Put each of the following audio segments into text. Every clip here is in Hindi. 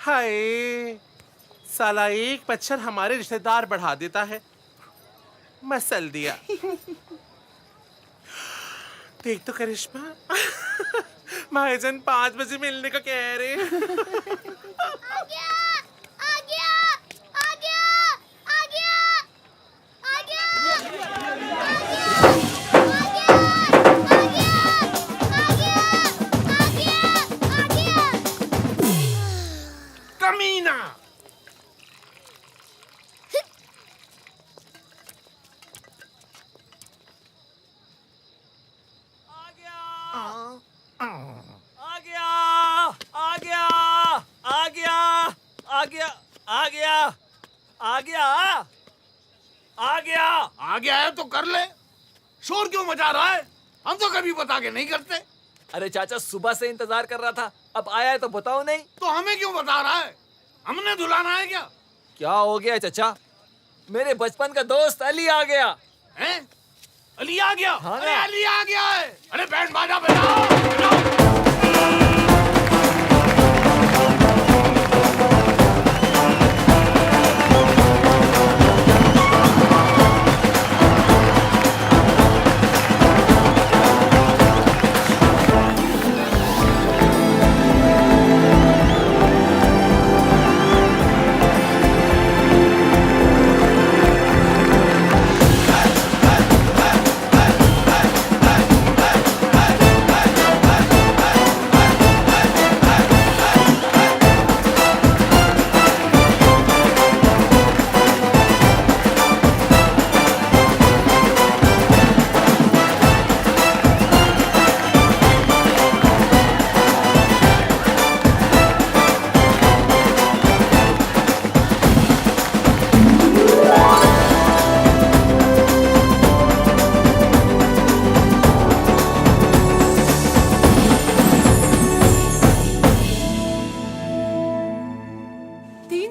हाय, साला एक मच्छर हमारे रिश्तेदार बढ़ा देता है। मसल दिया। देख तो करिश्मा, महाजन 5 बजे मिलने का कह रहे हैं। आ गया, आ गया, आ गया, आ गया, आ गया, आ गया, आ गया, आ गया। कमीना! आ गया है तो कर ले। शोर क्यों मचा रहा है? हम तो कभी बता के नहीं करते। अरे चाचा, सुबह से इंतजार कर रहा था, अब आया है तो बताओ नहीं। तो हमें क्यों बता रहा है? हमने धुलाना है क्या? क्या हो गया चाचा? मेरे बचपन का दोस्त अली आ गया। हैं? अली आ गया? हाँ अरे ना। अली आ गया है। अरे बैंड बाजा बजाओ, बजाओ।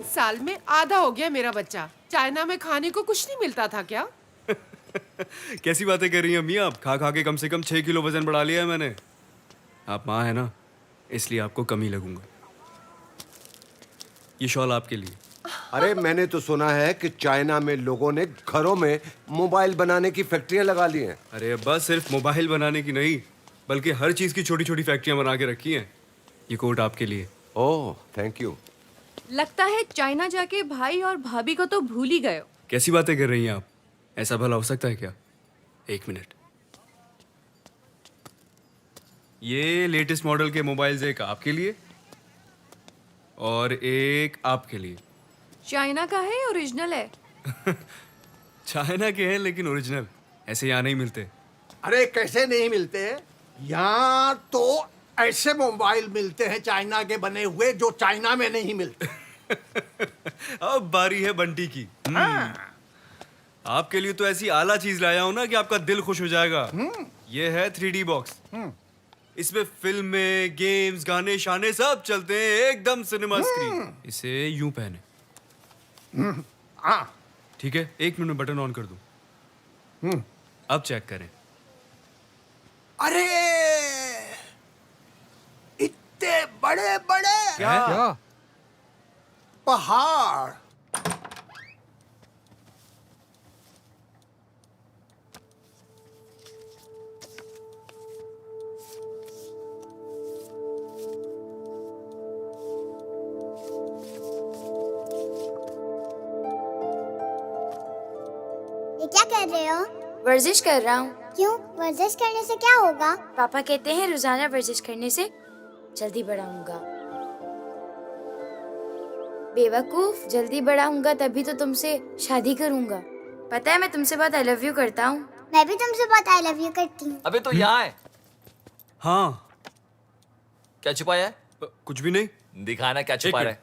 साल में आधा हो गया मेरा बच्चा। चाइना में खाने को कुछ नहीं मिलता था क्या? कैसी बातें कर रही हैं अम्मी आप? खा खा के कम से कम 6 किलो वजन बढ़ा लिया है मैंने। आप माँ है ना, इसलिए आपको कम ही लगूंगा। ये शॉल आपके लिए। अरे मैंने तो सुना है कि चाइना में लोगों ने घरों में मोबाइल बनाने की फैक्ट्रियां लगा ली हैं। अरे अब्बा, सिर्फ मोबाइल बनाने की नहीं, बल्कि हर चीज की छोटी छोटी फैक्ट्रियां बना के रखी हैं। ये कोट आपके लिए। Oh thank you. लगता है चाइना जाके भाई और भाभी को तो भूल ही गए हो। कैसी बातें कर रही हैं आप? ऐसा भला हो सकता है क्या? एक मिनट। ये लेटेस्ट मॉडल के मोबाइल्स, एक आपके लिए और एक आपके लिए। चाइना का है, ओरिजिनल है? चाइना के हैं लेकिन ओरिजिनल ऐसे यहाँ नहीं मिलते। अरे कैसे नहीं मिलते? यहाँ तो ऐसे मोबाइल मिलते हैं चाइना के बने हुए जो चाइना में नहीं मिलते। अब बारी है बंटी की। आपके लिए तो ऐसी आला चीज लाया हूं ना कि आपका दिल खुश हो जाएगा। ये है 3D बॉक्स। इसमें फिल्में, गेम्स, गाने शाने सब चलते हैं, एकदम सिनेमा स्क्रीन। इसे यूं पहने। ठीक है, 1 मिनट में बटन ऑन कर दूं। अब चेक करें। अरे इतने बड़े बड़े क्या? पहाड़। ये क्या कर रहे हो? वर्जिश कर रहा हूँ। क्यों? वर्जिश करने से क्या होगा? पापा कहते हैं रोजाना वर्जिश करने से जल्दी बड़ा होऊंगा। बेवकूफ, जल्दी बड़ा होऊंगा तभी तो तुमसे शादी करूंगा। पता है मैं तुमसे बहुत आई लव यू करता हूँ। मैं भी तुमसे बहुत आई लव यू करती हूँ। अबे तो यहाँ है। हाँ। क्या छुपाया है? कुछ भी नहीं। दिखाना क्या छुपा रहा है।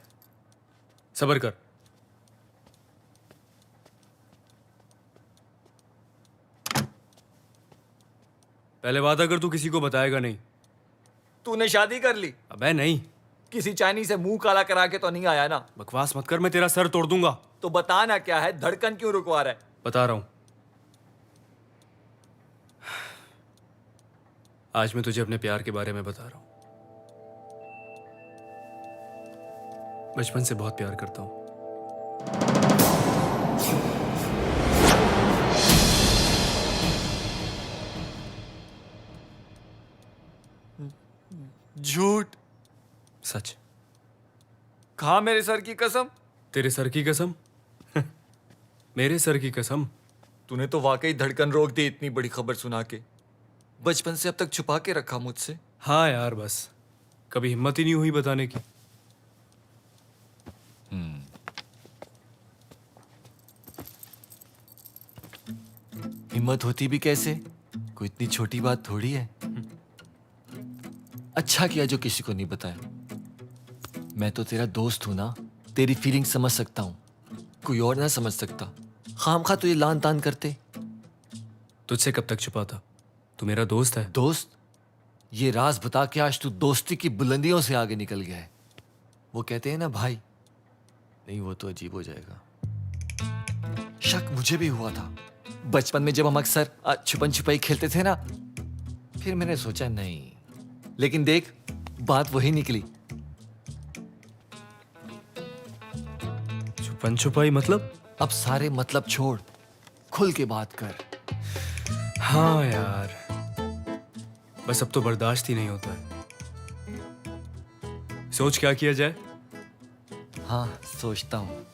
सबर कर। पहले वादा कर, तू किसी को बताएगा नहीं। तूने शादी कर ली? अबे नहीं। किसी चाइनीज से मुंह काला करा के तो नहीं आया ना? बकवास मत कर, मैं तेरा सर तोड़ दूंगा। तो बता ना क्या है, धड़कन क्यों रुकवा रहा है? बता रहा हूं। आज मैं तुझे अपने प्यार के बारे में बता रहा हूं। बचपन से बहुत प्यार करता हूँ। झूठ। सच। खा मेरे सर की कसम। तेरे सर की कसम? मेरे सर की कसम। तूने तो वाकई धड़कन रोक दी इतनी बड़ी खबर सुना के। बचपन से अब तक छुपा के रखा मुझसे। हाँ यार, बस कभी हिम्मत ही नहीं हुई बताने की। हिम्मत होती भी कैसे? कोई इतनी छोटी बात थोड़ी है। अच्छा किया जो किसी को नहीं बताया। मैं तो तेरा दोस्त हूं ना, तेरी फीलिंग समझ सकता हूं, कोई और ना समझ सकता। खामखा तुझे लान तान करते। तुझसे कब तक छुपाता? तू मेरा दोस्त है। दोस्त? ये राज बता के आज तू दोस्ती की बुलंदियों से आगे निकल गया है। वो कहते हैं ना भाई, नहीं वो तो अजीब हो जाएगा। शक मुझे भी हुआ था बचपन में, जब हम अक्सर छुपन छुपाई खेलते थे ना। फिर मैंने सोचा नहीं, लेकिन देख बात वही निकली। छुपन छुपाई मतलब? अब सारे मतलब छोड़, खुल के बात कर। हाँ यार, बस अब तो बर्दाश्त ही नहीं होता है। सोच क्या किया जाए? हाँ सोचता हूँ।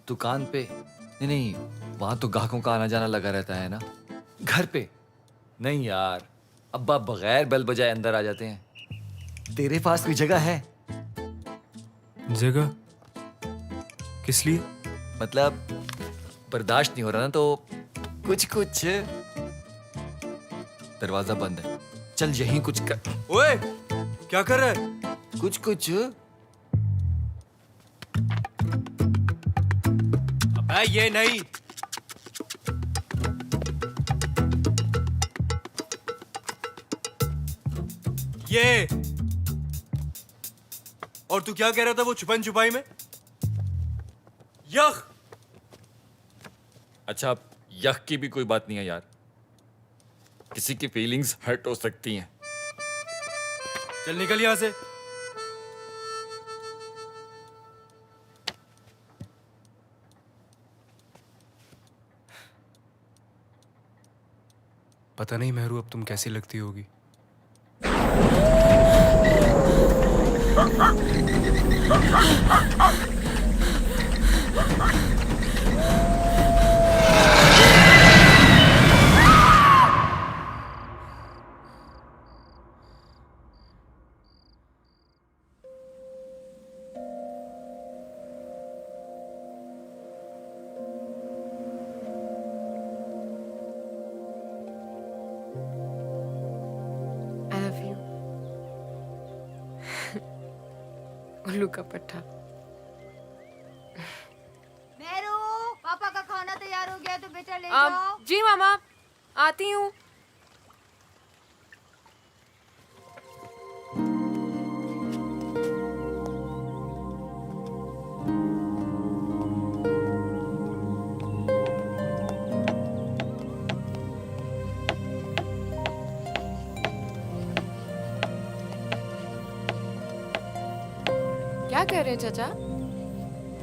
दुकान पे नहीं, वहां तो ग्राहकों का आना जाना लगा रहता है ना। घर पे नहीं यार, अब्बा बगैर बेल बजाए अंदर आ जाते हैं। तेरे पास कोई जगह है? जगह? किस लिए? मतलब बर्दाश्त नहीं हो रहा ना, तो कुछ दरवाजा बंद है, चल यहीं कुछ कर। ओए, क्या कर रहा है? कुछ अबे ये नहीं। ये। और तू क्या कह रहा था वो छुपन छुपाई में? यख। अच्छा, यख की भी कोई बात नहीं है यार। किसी की फीलिंग्स हर्ट हो सकती हैं। चल निकल यहां से। पता नहीं मेहरू अब तुम कैसी लगती होगी। I love you. उल्लू का पट्टा। मेरू, पापा का खाना तैयार हो गया तो बेटा ले जाओ। जी मामा, आती हूँ। क्या कर रहे हैं चाचा?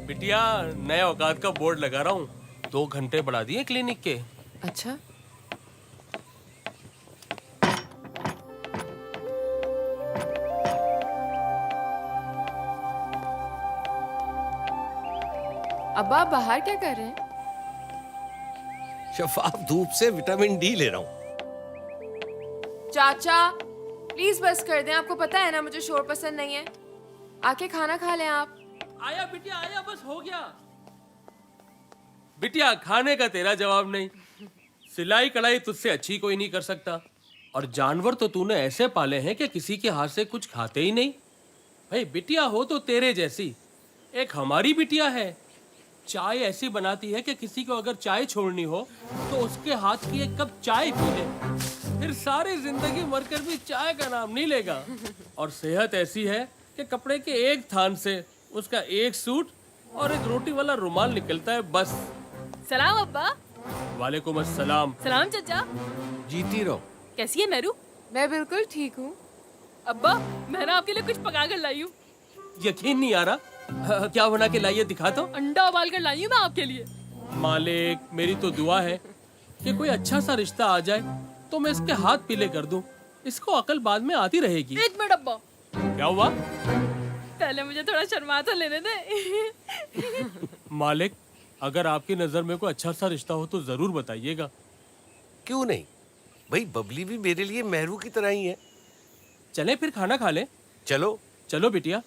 बिटिया, नए औकात का बोर्ड लगा रहा हूँ। 2 घंटे बढ़ा दिए क्लिनिक के। अच्छा, अब्बा आप बाहर क्या कर रहे हैं? शफाफ धूप से विटामिन डी ले रहा हूँ। चाचा प्लीज बस कर दें, आपको पता है ना मुझे शोर पसंद नहीं है। आके खाना खा लें आप। आया बिटिया आया, बस हो गया। बिटिया, खाने का तेरा जवाब नहीं। सिलाई कढ़ाई तुझसे अच्छी कोई नहीं कर सकता। और जानवर तो तूने ऐसे पाले हैं कि किसी के हाथ से कुछ खाते ही नहीं। भाई बिटिया हो तो तेरे जैसी, एक हमारी बिटिया है। चाय ऐसी बनाती है कि किसी को अगर चाय छोड़नी हो तो उसके हाथ की एक कप चाय पी ले, फिर सारी जिंदगी मरकर भी चाय का नाम नहीं लेगा। और सेहत ऐसी है कि कपड़े के एक थान से उसका एक सूट और एक रोटी वाला रुमाल निकलता है बस। सलाम अब्बा। वालेकुम अस्सलाम। सलाम चाचा। जीती रहो। कैसी है मेरू? मैं बिल्कुल ठीक हूँ। अब्बा मैं ना आपके लिए कुछ पका कर लाई हूँ। यकीन नहीं आ रहा। क्या बना के लाइए, दिखा तो। अंडा उबाल कर लाई हूँ मैं आपके लिए। मालिक, मेरी तो दुआ है कि कोई अच्छा सा रिश्ता आ जाए तो मैं इसके हाथ पीले कर दूं। इसको अकल बाद में आती रहेगी। एक मिनट अब्बा, क्या हुआ? पहले मुझे थोड़ा शर्मा तो लेने दे। मालिक, अगर आपकी नजर में कोई अच्छा सा रिश्ता हो तो जरूर बताइएगा। क्यों नहीं भाई, बबली भी मेरे लिए मेहरू की तरह ही है। चलें फिर खाना खा लें। चलो। चलो बिटिया।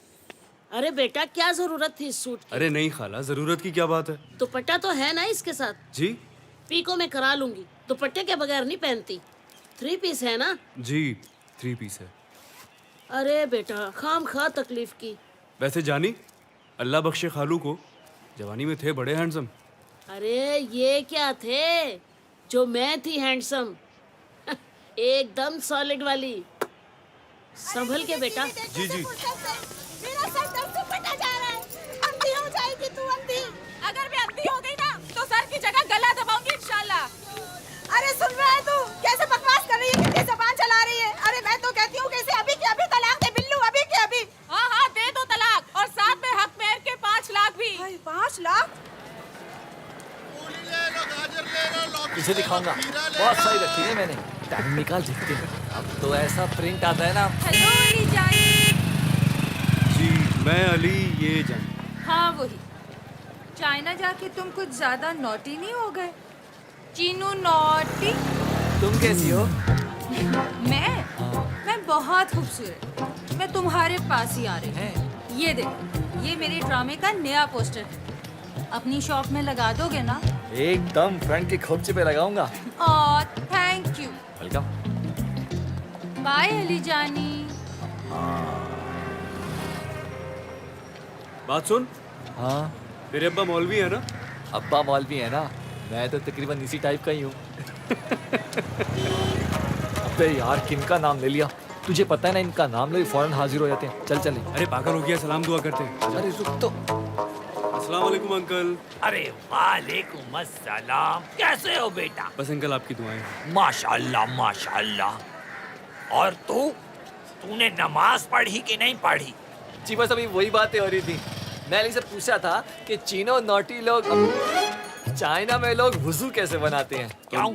अरे बेटा, क्या जरूरत थी इस सूट की? अरे नहीं खाला, जरूरत की क्या बात है। दुपट्टा तो है ना इसके साथ? जी पीको में करा लूंगी, दुपट्टे के बगैर नहीं पहनती। 3 पीस है ना? जी 3 पीस है। अरे बेटा, खाम खा तकलीफ की। वैसे जानी, अल्लाह बख्शे खालू को, जवानी में थे बड़े हैंडसम। अरे ये क्या थे जो मैं थी हैंडसम। एकदम सॉलिड वाली। संभल के बेटा। जी जी। मेरा सर दर्द से फटा जा रहा है। अंधी हो जाएगी तू, अंधी। अगर मैं अंधी हो गई ना तो सर की जगह गला दबाऊंगी इंशाल्लाह। अरे सुन रहा है तू? कैसे बकवास कर रही है, कितनी जबान चला रही है। अरे मैं तो कहती हूँ कि इसे अभी के अभी तलाक दे बिल्लू, अभी के अभी। हाँ हाँ, दे दो तलाक, और साथ में हक मेहर के 5 लाख भी। 5 लाख? तुझे दिखाऊंगा, बहुत सही रखी है मैंने। टाइम निकाल देखते हैं। अब तो ऐसा प्रिंट आता है ना। हेलो अली जानी। जी मैं अली, ये जान। हाँ वही। चाइना जाके तुम कुछ ज्यादा नॉटी नहीं हो गए? चीनू नॉटी। तुम कैसी हो? मैं बहुत खूबसूरत। मैं तुम्हारे पास ही आ रही हूँ। ये देखो, ये मेरे ड्रामे का नया पोस्टर है। अपनी शॉप में लगा दोगे ना? एकदम फ्रंट के खोपचे पे लगाऊंगा। और thank you. Welcome. Bye Ali जानी। बात सुन, हाँ, तेरे अब्बा मौलवी है ना? अब्बा मौलवी है ना, मैं तो तकरीबन इसी टाइप का ही हूँ। अबे यार, किनका नाम ले लिया? तुझे पता है ना, इनका नाम लो फौरन हाजिर हो जाते हैं। चल चल। अरे पागल हो गया, सलाम दुआ करते हैं। अरे रुक तो। अस्सलाम वालेकुम अंकल। अरे वालेकुम अस्सलाम, कैसे हो बेटा? बस अंकल आपकी दुआएं। माशाल्लाह माशाल्लाह। और तूने नमाज पढ़ी कि नहीं पढ़ी? जी बस अभी वही बातें हो रही थी। मैं अली से पूछा था कि चीनो नोटी लोग चाइना में लोग वुजू कैसे बनाते हैं। क्यों?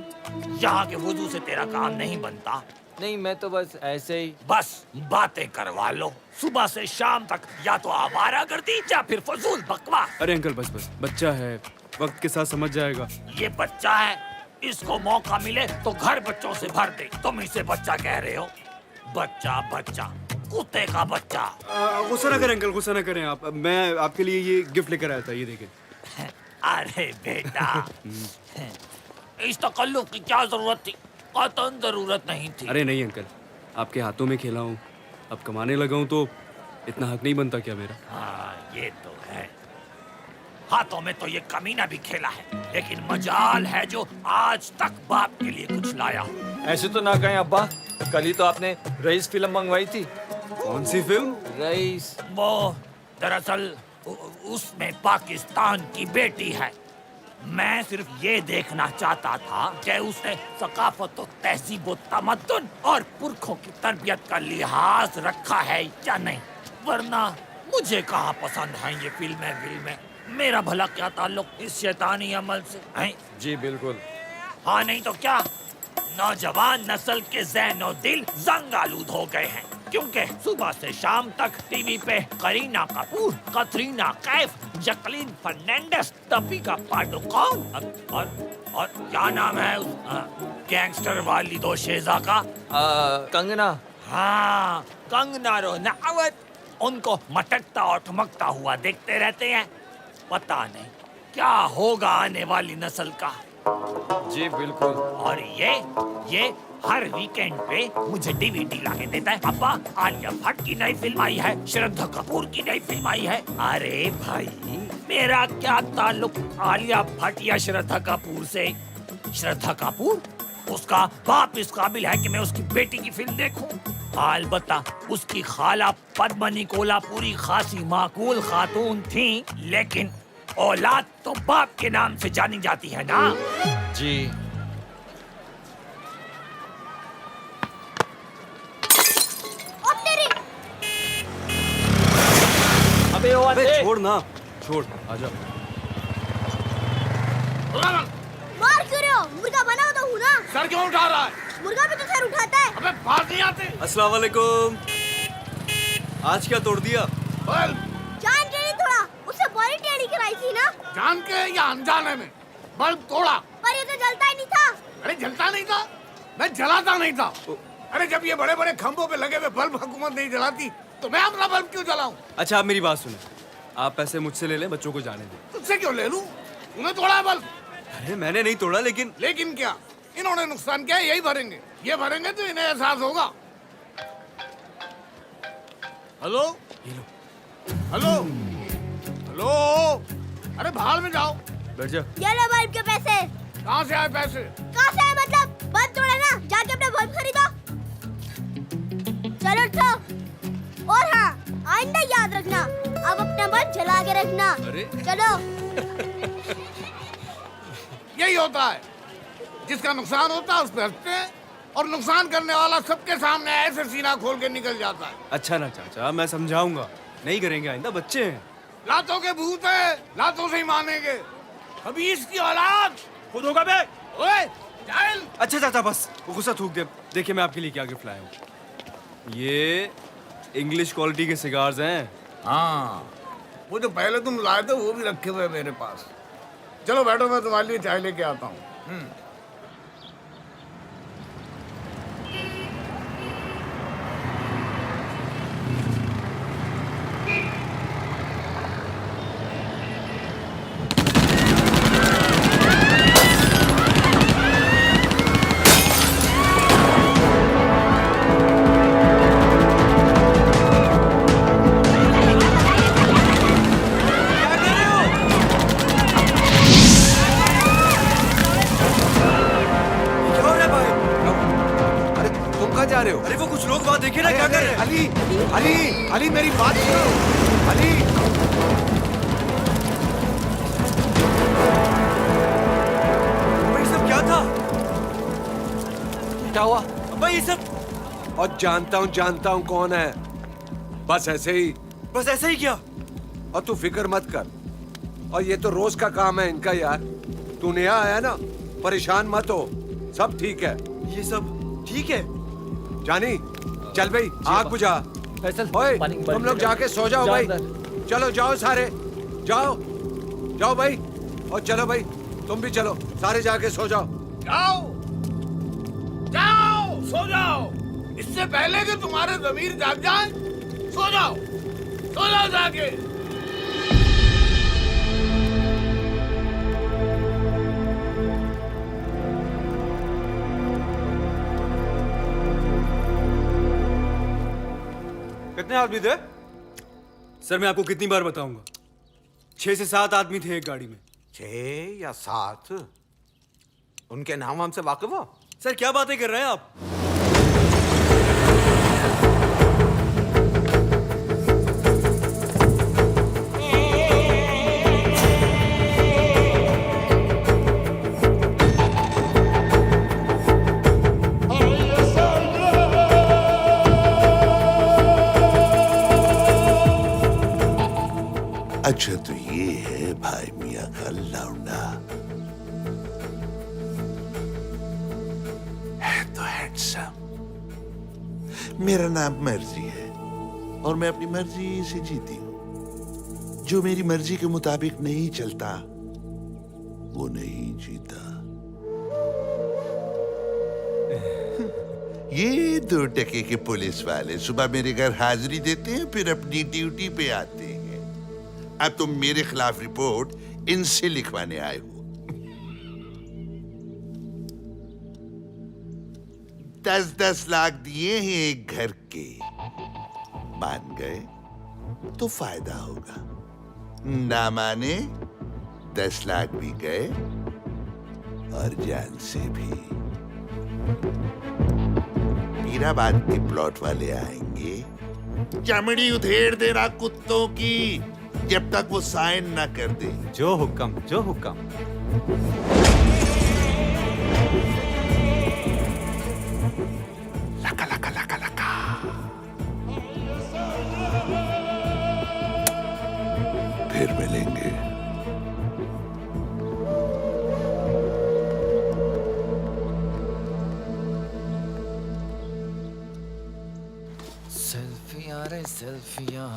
यहाँ के वुजू से तेरा काम नहीं बनता। नहीं, मैं तो बस ऐसे ही। बस बातें करवा लो, सुबह से शाम तक या तो आवारागर्दी या फिर फजूल बकवास। अरे अंकल बस बस, बच्चा है, वक्त के साथ समझ जाएगा। ये बच्चा है, इसको मौका मिले तो घर बच्चों से भर दे। तुम इसे बच्चा कह रहे हो? बच्चा बच्चा, कुत्ते का बच्चा। गुस्सा ना करें अंकल, गुस्सा ना करें आप। मैं आपके लिए ये गिफ्ट लेकर आया था, ये देखें। अरे बेटा, इस तकल्लुफ की क्या जरूरत थी? कतई जरूरत नहीं थी। अरे नहीं अंकल, आपके हाथों में खेला हूँ, अब कमाने लगा हूँ तो इतना हक नहीं बनता क्या मेरा? हाँ ये तो है, हाथों में तो ये कमीना भी खेला है, लेकिन मजाल है जो आज तक बाप के लिए कुछ लाया हो। ऐसे तो ना कहें अब्बा, कल ही तो आपने रईस फिल्म मंगवाई थी। कौन सी फिल्म? रईस। वो दरअसल उसमें पाकिस्तान की बेटी है। मैं सिर्फ ये देखना चाहता था कि उसने सकाफत और तहजीब और तमद्दुन और पुरखों की तरबियत का लिहाज रखा है या नहीं, वरना मुझे कहाँ पसंद है ये फिल्में। मेरा भला क्या ताल्लुक इस शैतानी अमल से है? जी बिल्कुल। हाँ नहीं तो क्या, नौजवान नस्ल के ज़हन और दिल जंग आलूद हो गए हैं, क्योंकि सुबह से शाम तक टीवी पे करीना कपूर, कतरीना कैफ, जैकलीन फर्नांडिस, दीपिका पादुकोण और क्या नाम है उस गैंगस्टर वाली दो शेजा का? कंगना। हाँ, कंगना रनौत। उनको मटकता और ठमकता हुआ देखते रहते हैं। पता नहीं क्या होगा आने वाली नस्ल का। जी बिल्कुल। और ये हर वीकेंड पे मुझे डीवीडी लाके देता है। अब्बा, आलिया भट्ट की नई फिल्म आई है, श्रद्धा कपूर की नई फिल्म आई है। अरे भाई, मेरा क्या ताल्लुक आलिया भट्ट या श्रद्धा कपूर से? श्रद्धा कपूर, उसका बाप इस काबिल है कि मैं उसकी बेटी की फिल्म देखूं? अलबत्ता उसकी खाला पद्मनी कोल्हापुरी खासी माकूल खातून थी, लेकिन औलाद तो बाप के नाम से जानी जाती है ना। जी। बात अबे है। छोड़ ना, छोड़, आजा। मार क्यों रहे हो? मुर्गा बना हो तो हूँ ना। सर क्यों उठा रहा है? मुर्गा भी तो सर उठाता है। अबे बात नहीं आती। अस्सलाम वालेकुम। आज क्या तोड़ दिया? बोल। जान के नहीं तोड़ा, उससे बॉडी टेढ़ी कराई थी ना। जान के या अनजाने में बल्ब तोड़ा। पर ये तो जलता ही नहीं था। अरे जलता नहीं था, मैं जलाता नहीं था। अरे जब ये बड़े बड़े खंभों पे लगे हुए बल्ब हुकूमत नहीं जलाती तो मैं अपना बल्ब क्यों जलाऊं? अच्छा आप मेरी बात सुनो, आप पैसे मुझसे ले लें, बच्चों को जाने दें। तुझसे क्यों ले लूं? तूने तोड़ा है बल्ब। अरे मैंने नहीं तोड़ा, लेकिन लेकिन क्या? इन्होंने नुकसान किया, यही भरेंगे। ये भरेंगे तो इन्हें एहसास होगा। हेलो हेलो हेलो, अरे बाहर में जाओ। बैठ जा। ये लो बल्ब के पैसे। कहाँ से आए पैसे? कहाँ से आए मतलब? बल्ब तोड़ा ना, जाके अपना बल्ब खरीदो। चलो उठो। और हाँ, आइंदा याद रखना, अब अपना बल्ब जला के रखना। अरे चलो। यही होता है, जिसका नुकसान होता है उस पर हंसते हैं और नुकसान करने वाला सबके सामने ऐसे सीना खोल के निकल जाता है। अच्छा ना चाचा, मैं समझाऊंगा, नहीं करेंगे आइंदा, बच्चे हैं। लातों के भूत है, लातों से ही मानेंगे। अभी इसकी औलाद खुद होगा बे। ओए जाहिल। अच्छा चाचा बस, वो गुस्सा थूक दे। देखिए मैं आपके लिए क्या गिफ्ट लाया हूँ। ये इंग्लिश क्वालिटी के सिगार्स हैं। हाँ, वो जो पहले तुम लाए थे वो भी रखे हुए हैं मेरे पास। चलो बैठो, मैं तुम्हारे लिए चाय लेके आता हूँ। क्या हो रहा है भाई? अरे तुम कहाँ जा रहे हो? अरे वो कुछ लोग वहाँ देखे ना क्या कर रहे हैं। अली अली अली मेरी बात सुनो। अली भाई सब क्या था? क्या हुआ? भाई ये सब और जानता हूँ कौन है। बस ऐसे ही। बस ऐसा ही क्या? और तू फिक्र मत कर, और ये तो रोज का काम है इनका यार। तू नया आया ना, परेशान मत हो, सब ठीक है। ये सब ठीक है? जानी चल भाई, आग बुझा। फैसल, ओए पानी की तुम बाल्टी लोग लेकर जाके सो जाओ भाई। अंदर। चलो जाओ सारे, जाओ जाओ भाई। और चलो भाई तुम भी चलो, सारे जाके सो जाओ। जाओ जाओ, सो जाओ। इससे पहले कि तुम्हारे ज़मीर जाग जाए, सो जाओ जाके। कितने आदमी थे? सर मैं आपको कितनी बार बताऊंगा, 6 से 7 आदमी थे एक गाड़ी में। 6 या 7? उनके नाम हमसे वाकिफ हो? सर क्या बातें कर रहे हैं आप? अच्छा तो ये है भाई मियाँ का लौंडा। है तो हैंडसम। मेरा नाम मर्जी है और मैं अपनी मर्जी से जीती हूं। जो मेरी मर्जी के मुताबिक नहीं चलता वो नहीं जीता। ये 2 टके के पुलिस वाले सुबह मेरे घर हाजिरी देते हैं, फिर अपनी ड्यूटी पे आते हैं। अब तुम मेरे खिलाफ रिपोर्ट इनसे लिखवाने आए हो। 10-10 लाख दिए हैं एक घर के। मान गए तो फायदा होगा, ना माने 10 लाख भी गए और जान से भी। मीराबाद के प्लॉट वाले आएंगे, चमड़ी उधेड़ देना कुत्तों की, जब तक वो साइन ना कर दे। जो हुक्म, जो हुक्म। लका लका लका लका। सेल्फियां रे सेल्फियां,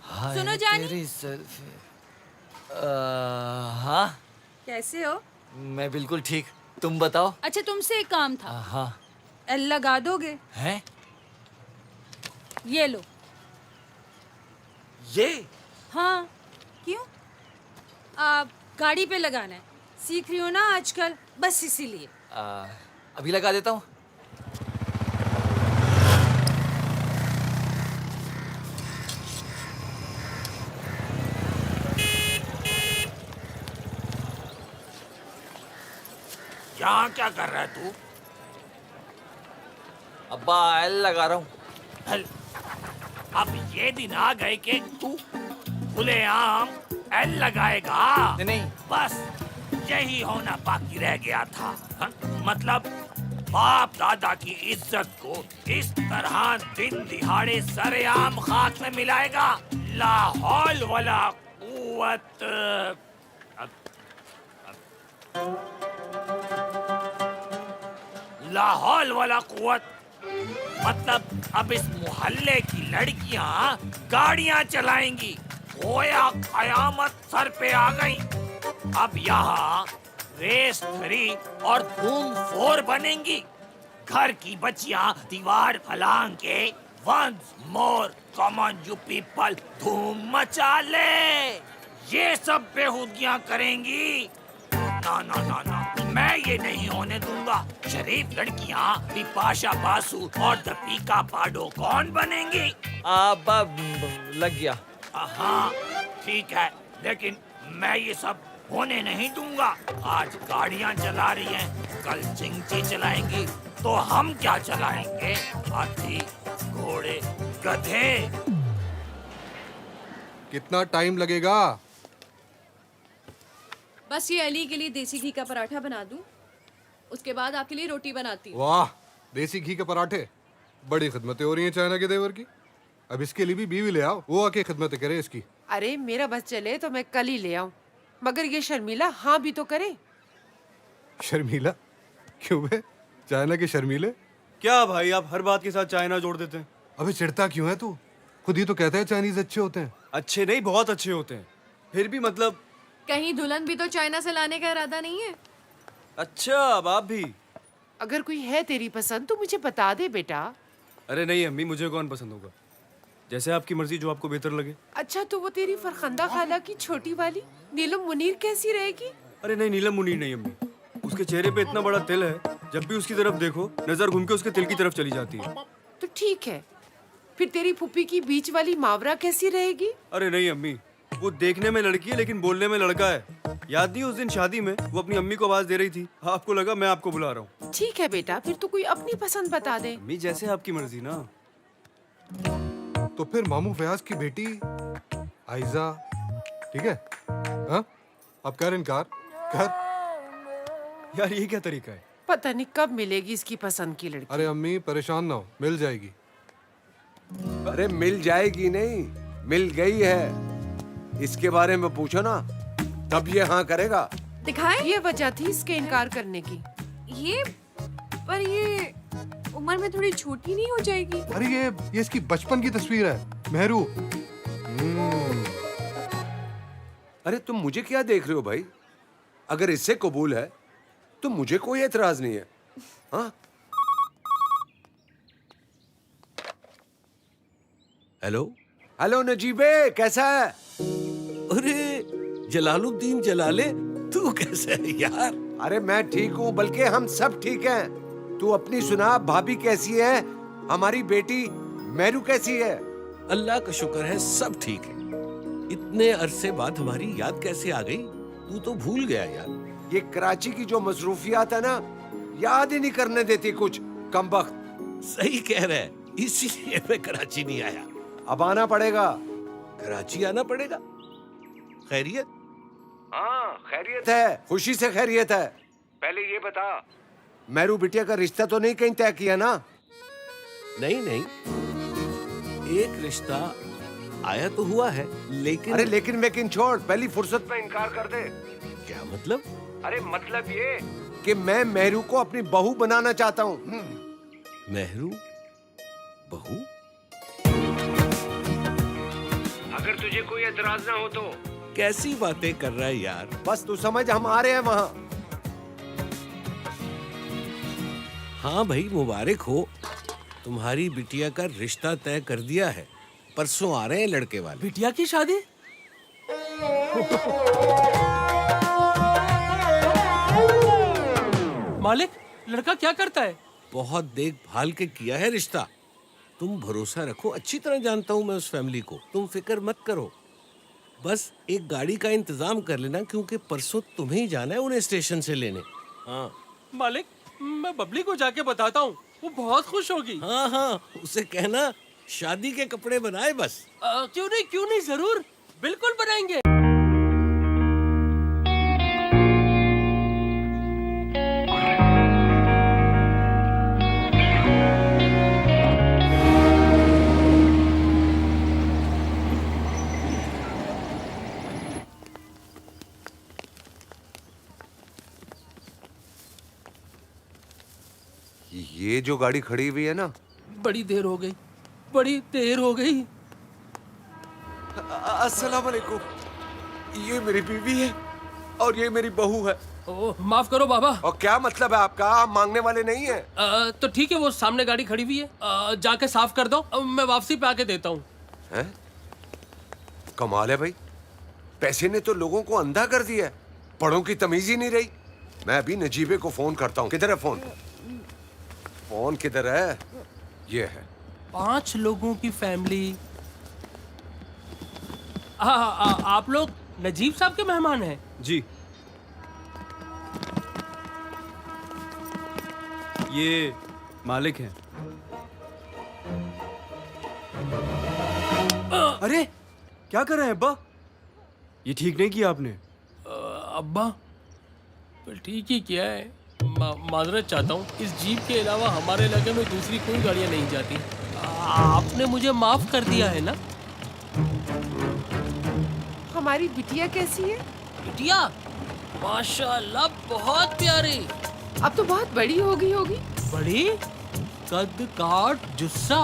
हाय सुनो जानी। तेरी सेल्फी। हाँ, कैसे हो? मैं बिल्कुल ठीक, तुम बताओ। अच्छा, तुमसे एक काम था। हाँ। एल लगा दोगे? हैं? ये लो। ये? हाँ, क्यों? आप गाड़ी पे लगाना है, सीख रही हो ना आजकल, बस इसीलिए। अभी लगा देता हूँ। यहाँ क्या कर रहा है तू? अब्बा एल लगा रहा हूँ। हल, अब ये दिन आ गए कि तू खुलेआम एल लगाएगा? नहीं। बस यही होना बाकी रह गया था। हा? मतलब बाप दादा की इज्जत को इस तरह दिन दिहाड़े सरेआम खाक में मिलाएगा? ला हौल वला कुव्वत। ला हौल वला कुव्वत मतलब अब इस मोहल्ले की लड़कियां गाड़ियां चलाएंगी। गोया कयामत सर पे आ गई। अब यहाँ रेस 3 और धूम 4 बनेंगी। घर की बच्चियां दीवार फलांग के once more come on you people धूम मचा ले, ये सब बेहूदगियां करेंगी। ना ना ना ना, मैं ये नहीं होने दूंगा। शरीफ लड़कियां बिपाशा बासु और दीपिका पाडुकोण बनेंगी। अब्बा लग गया। हाँ ठीक है, लेकिन मैं ये सब होने नहीं दूंगा। आज गाड़ियां चला रही हैं, कल चिंची चलाएंगी, तो हम क्या चलाएंगे? हाथी, घोड़े, गधे। कितना टाइम लगेगा? बस ये अली के लिए देसी घी का पराठा बना दूं, उसके बाद आपके लिए रोटी बनाती हूँ। वाह, देसी घी के पराठे, बड़ी खिदमतें हो रही हैं चाइना के देवर की। अब इसके लिए भी बीवी ले आओ, वो आके खिदमतें करे इसकी। अरे मेरा बस चले तो मैं कल ही ले आऊं, मगर ये शर्मिला हाँ भी तो करे। शर्मिला? क्यों बे? चाइना के शर्मीले? क्या भाई, आप हर बात के साथ चाइना जोड़ देते हैं। अबे चिढ़ता क्यों है तू? खुद ही तो कहता है चाइनीज अच्छे होते हैं। अच्छे नहीं, बहुत अच्छे होते हैं। फिर भी मतलब कहीं दुल्हन भी तो चाइना से लाने का इरादा नहीं है? अच्छा, अब आप भी? अगर कोई है तेरी पसंद तो मुझे बता दे बेटा। अरे नहीं अम्मी, मुझे कौन पसंद होगा? जैसे आपकी मर्जी, जो आपको बेहतर लगे। अच्छा, तो वो तेरी फरखंदा खाला की छोटी वाली नीलम मुनीर कैसी रहेगी? अरे नहीं, नीलम मुनीर नहीं अम्मी। उसके चेहरे पे इतना बड़ा तिल है, जब भी उसकी तरफ देखो नजर घूम के उसके तिल की तरफ चली जाती है। तो ठीक है, फिर तेरी फूफी की बीच वाली मावरा कैसी रहेगी? अरे नहीं अम्मी, वो देखने में लड़की है लेकिन बोलने में लड़का है। याद नहीं, उस दिन शादी में वो अपनी अम्मी को आवाज दे रही थी, आपको लगा मैं आपको बुला रहा हूँ। ठीक है बेटा, फिर तो कोई अपनी पसंद बता दे। अम्मी जैसे आपकी मर्जी ना। तो फिर मामू फयाज की बेटी आयजा, ठीक है? हाँ? अब कर इनकार कर। यार ये क्या तरीका है? पता नहीं कब मिलेगी इसकी पसंद की लड़की। अरे अम्मी परेशान ना हो, मिल जाएगी। अरे मिल जाएगी नहीं, मिल गई है। इसके बारे में पूछो ना, तब ये हाँ करेगा। दिखाए? ये वजह थी इसके इनकार करने की। ये पर ये उम्र में थोड़ी छोटी नहीं हो जाएगी? अरे ये इसकी बचपन की तस्वीर है, मेहरू। अरे तुम मुझे क्या देख रहे हो भाई? अगर इससे कबूल है तो मुझे कोई एतराज नहीं है। हाँ? हेलो हेलो नजीबे, कैसा है? अरे जलालुद्दीन जलाले, तू कैसा है यार? अरे मैं ठीक हूँ, बल्कि हम सब ठीक हैं। तू अपनी सुना, भाभी कैसी है? हमारी बेटी मेरू कैसी है? अल्लाह का शुक्र है, सब ठीक है। इतने अरसे बाद हमारी याद कैसे आ गई? तू तो भूल गया यार। ये कराची की जो मसरूफियात है ना, याद ही नहीं करने देती कुछ, कमबख्त। सही कह रहा है, इसीलिए मैं कराची नहीं आया। अब आना पड़ेगा। कराची आना पड़ेगा? खैरियत? हाँ खैरियत है, खुशी से खैरियत है। पहले ये बता, मेरू बिटिया का रिश्ता तो नहीं कहीं तय किया ना? नहीं नहीं, एक रिश्ता आया तो हुआ है, लेकिन अरे लेकिन छोड़, पहली फुर्सत में इनकार कर दे। क्या मतलब? अरे मतलब ये कि मैं मेहरू को अपनी बहू बनाना चाहता हूँ। मेहरू बहू? तुझे कोई एतराज ना हो तो। कैसी बातें कर रहा है यार। बस तू समझ, हम आ रहे हैं वहाँ। हाँ भाई, मुबारक हो, तुम्हारी बिटिया का रिश्ता तय कर दिया है। परसों आ रहे हैं लड़के वाले। बिटिया की शादी? मालिक, लड़का क्या करता है? बहुत देखभाल के किया है रिश्ता। तुम भरोसा रखो, अच्छी तरह जानता हूँ मैं उस फैमिली को, तुम फिक्र मत करो। बस एक गाड़ी का इंतजाम कर लेना, क्योंकि परसों तुम्हें ही जाना है उन्हें स्टेशन से लेने। हाँ मालिक, मैं बबली को जाके बताता हूँ, वो बहुत खुश होगी। हाँ हाँ, उसे कहना शादी के कपड़े बनाए बस। क्यों नहीं, जरूर, बिल्कुल बनाएंगे। ये जो गाड़ी खड़ी हुई है ना, बड़ी देर हो गई। अस्सलाम वालेकुम। ये मेरी बीवी है और ये मेरी बहू है। ओह, माफ करो बाबा। और क्या मतलब है आपका? आप मांगने वाले नहीं है? तो ठीक है, वो सामने गाड़ी खड़ी हुई है, जाके साफ कर दो, मैं वापसी पे आके देता हूँ। कमाल है भाई, पैसे ने तो लोगों को अंधा कर दिया है, बड़ों की तमीज ही नहीं रही। मैं अभी नजीबे को फोन करता हूँ। किधर है फोन? फोन किधर है? ये है। 5 लोगों की फैमिली। आप लोग नजीब साहब के मेहमान हैं? जी। ये मालिक हैं। अरे क्या कर रहे हैं अब्बा? ये ठीक नहीं किया आपने। अब्बा, तो ठीक ही किया है। माजरत चाहता हूँ, इस जीप के अलावा हमारे इलाके में दूसरी कोई गाड़ियाँ नहीं जाती। आपने मुझे माफ कर दिया है ना? हमारी बिटिया कैसी है? बिटिया माशाल्लाह बहुत प्यारी। अब तो बहुत बड़ी हो गई होगी। बड़ी? कद काट जुस्सा।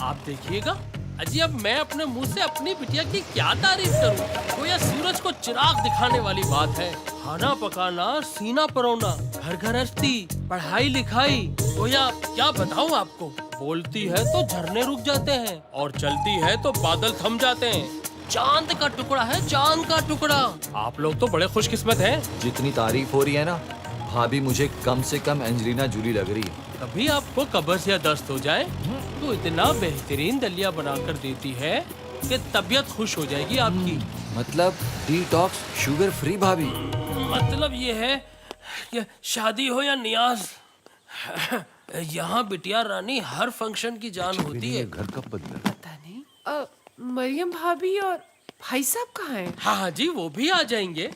आप देखिएगा। अजी, अब मैं अपने मुंह से अपनी बिटिया की क्या तारीफ करूं? वो या सूरज को चिराग दिखाने वाली बात है। खाना पकाना, सीना परोना, घर गृहस्थी, पढ़ाई लिखाई, वो या क्या बताऊं आपको। बोलती है तो झरने रुक जाते हैं और चलती है तो बादल थम जाते हैं। चांद का टुकड़ा है, चांद का टुकड़ा। आप लोग तो बड़े खुशकिस्मत हैं। जितनी तारीफ हो रही है ना, भाभी मुझे कम से कम एंजेलिना जूली लग रही है। कभी आपको कब्ज या दस्त हो जाए तो इतना बेहतरीन दलिया बनाकर देती है कि तबीयत खुश हो जाएगी आपकी। मतलब डिटॉक्स शुगर फ्री भाभी। मतलब ये है कि शादी हो या नियाज, यहाँ बिटिया रानी हर फंक्शन की जान होती है। घर कब बदला? पता नहीं। मरियम भाभी और भाई साहब कहाँ हैं? हाँ जी, वो भी आ जाएंगे,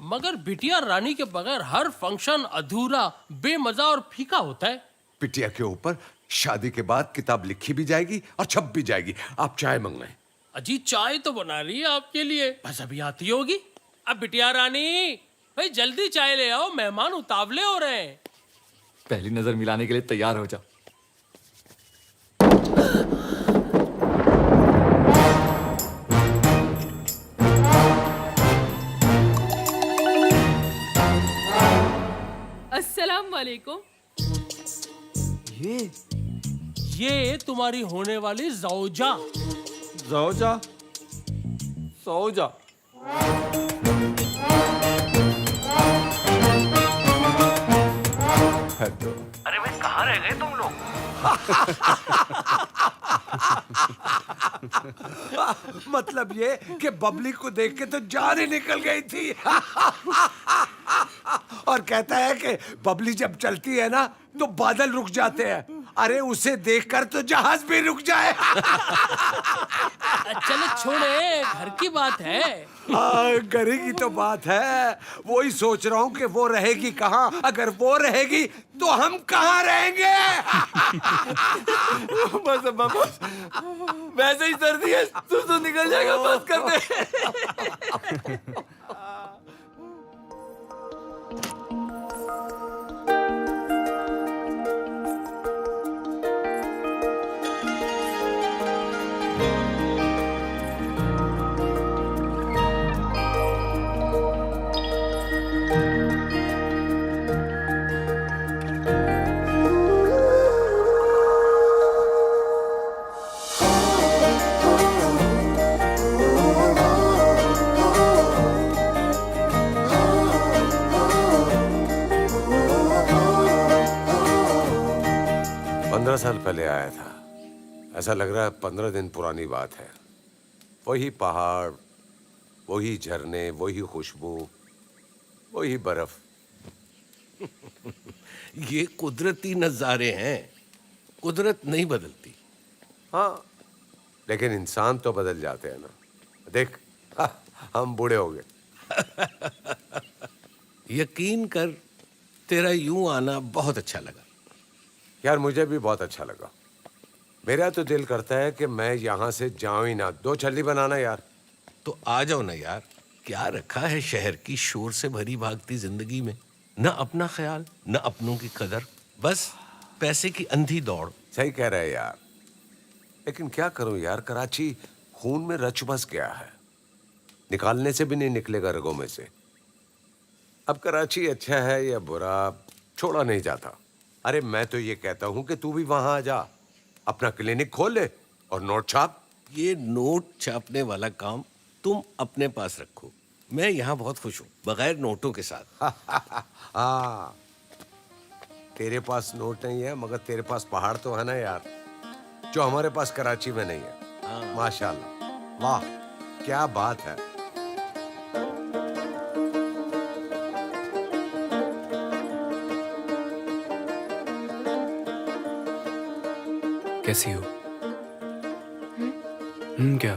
मगर बिटिया रानी के बगैर हर फंक्शन अधूरा, बेमजा और फीका होता है। बिटिया के ऊपर शादी के बाद किताब लिखी भी जाएगी और छप भी जाएगी। आप चाय मंगवाएं। अजी, चाय तो बना रही है आपके लिए, बस अभी आती होगी। अब बिटिया रानी, भाई जल्दी चाय ले आओ, मेहमान उतावले हो रहे हैं। पहली नजर मिलाने के लिए तैयार हो जा। अस्सलाम वालेकुम। ये तुम्हारी होने वाली जौजा। जाओ सौजा। अरे भाई, कहाँ रह गए तुम लोग? मतलब ये कि बबली को देख के तो जान ही निकल गई थी। और कहता है कि बबली जब चलती है ना तो बादल रुक जाते हैं। अरे उसे देखकर तो जहाज भी रुक जाए। चलो छोड़े, घर की बात है। घर की तो बात है, वही सोच रहा हूँ कि वो रहेगी कहाँ। अगर वो रहेगी तो हम कहाँ रहेंगे? बस अब्बा बस, वैसे ही सर्दी है, तू निकल जाएगा, बस कर दे। 15 साल पहले आया था। ऐसा लग रहा है 15 दिन पुरानी बात है। वही पहाड़, वही झरने, वही खुशबू, वही बर्फ। ये कुदरती नजारे हैं, कुदरत नहीं बदलती। हाँ, लेकिन इंसान तो बदल जाते हैं ना। देख, हम बूढ़े हो गए। यकीन कर, तेरा यूं आना बहुत अच्छा लगा। यार मुझे भी बहुत अच्छा लगा। मेरा तो दिल करता है कि मैं यहाँ से जाऊं ही ना। 2 छल्ली बनाना यार। तो आ जाओ ना यार। क्या रखा है शहर की शोर से भरी भागती जिंदगी में? न अपना ख्याल, न अपनों की कदर, बस पैसे की अंधी दौड़। सही कह रहे हैं यार, लेकिन क्या करूं यार, कराची खून में रच बस गया है। निकालने से भी नहीं निकलेगा रगों में से। अब कराची अच्छा है या बुरा, छोड़ा नहीं जाता। अरे मैं तो ये कहता हूं कि तू भी वहां आ जा, अपना क्लिनिक खोल ले और नोट छाप। ये नोट छापने वाला काम तुम अपने पास रखो। मैं यहाँ बहुत खुश हूँ, बगैर नोटों के साथ। हाँ, तेरे पास नोट नहीं है, मगर तेरे पास पहाड़ तो है ना यार, जो हमारे पास कराची में नहीं है। माशाल्लाह, वाह क्या बात है। कैसी हो? क्या?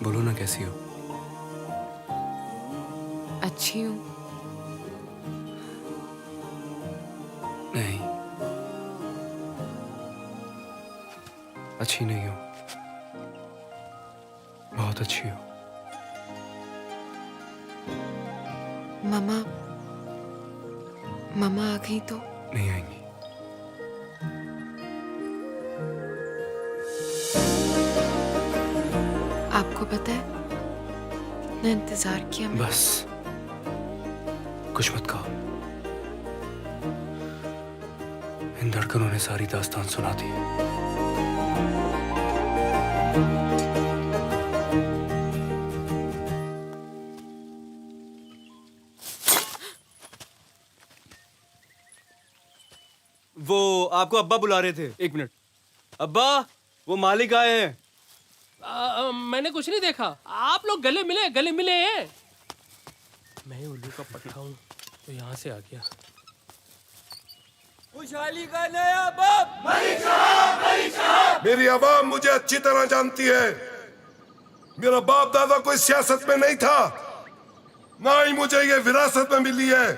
बोलो ना, कैसी हो? अच्छी हूँ। नहीं, अच्छी नहीं हो, बहुत अच्छी हो। मामा, मामा आ गई तो? नहीं आएंगी। आपको पता है कितना इंतजार किया मैंने? बस कुछ मत कहो। इन धड़कनों ने सारी दास्तान सुना दी। वो आपको अब्बा बुला रहे थे। 1 मिनट। अब्बा, वो मालिक आए हैं। मैंने कुछ नहीं देखा। आप लोग गले मिले हैं। मैं उल्लू का पट्टा हूँ तो यहाँ से आ गया। खुशहाली का नया बाप मलिक साहब, मलिक साहब। मेरी आवाम मुझे अच्छी तरह जानती है। मेरा बाप दादा कोई सियासत में नहीं था, ना ही मुझे ये विरासत में मिली है।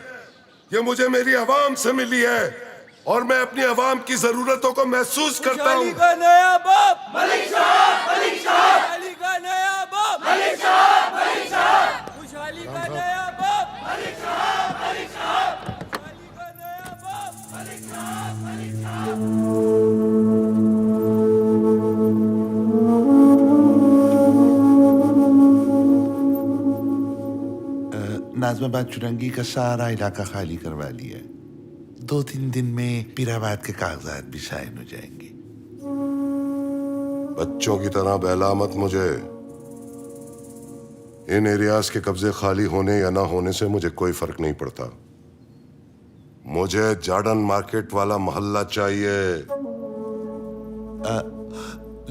ये मुझे मेरी आवाम से मिली है और मैं अपनी आवाम की जरूरतों को महसूस करता हूँ। का नया बाप मलिक साहब, मलिक साहब। खुशहाली का नया बाप मलिक साहब, मलिक साहब। खुशहाली का नया बाप मलिक साहब, मलिक साहब। खुशहाली का नया बाप मलिक साहब, मलिक साहब। नाज़माबाद चुरंगी का सारा इलाका खाली करवा लिया है। 2-3 दिन में पीराबाद के कागजात भी साइन हो जाएंगे। बच्चों की तरह बहला मत मुझे। इन एरियाज के कब्जे खाली होने या ना होने से मुझे कोई फर्क नहीं पड़ता। मुझे जार्डन मार्केट वाला मोहल्ला चाहिए।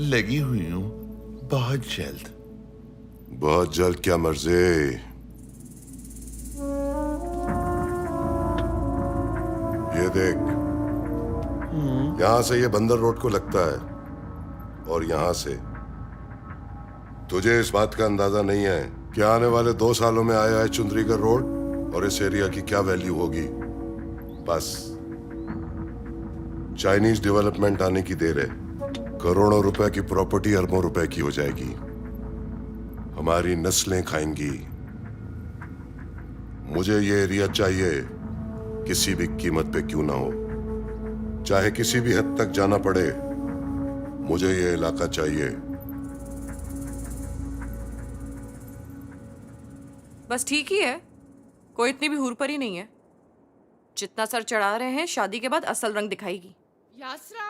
लगी हुई हूँ, बहुत जल्द। बहुत जल्द क्या मर्जी। ये देख, यहां से ये बंदर रोड को लगता है और यहां से तुझे इस बात का अंदाजा नहीं है कि आने वाले 2 सालों में आया है चुंद्रीगढ़ रोड और इस एरिया की क्या वैल्यू होगी। बस चाइनीज डेवलपमेंट आने की देर है। करोड़ों रुपए की प्रॉपर्टी अरबों रुपए की हो जाएगी। हमारी नस्लें खाएंगी। मुझे ये एरिया चाहिए, किसी भी कीमत पे क्यों ना हो, चाहे किसी भी हद तक जाना पड़े। मुझे ये इलाका चाहिए। बस ठीक ही है, कोई इतनी भी हूर ही नहीं है। जितना सर चढ़ा रहे हैं, शादी के बाद असल रंग दिखाएगी। यासरा,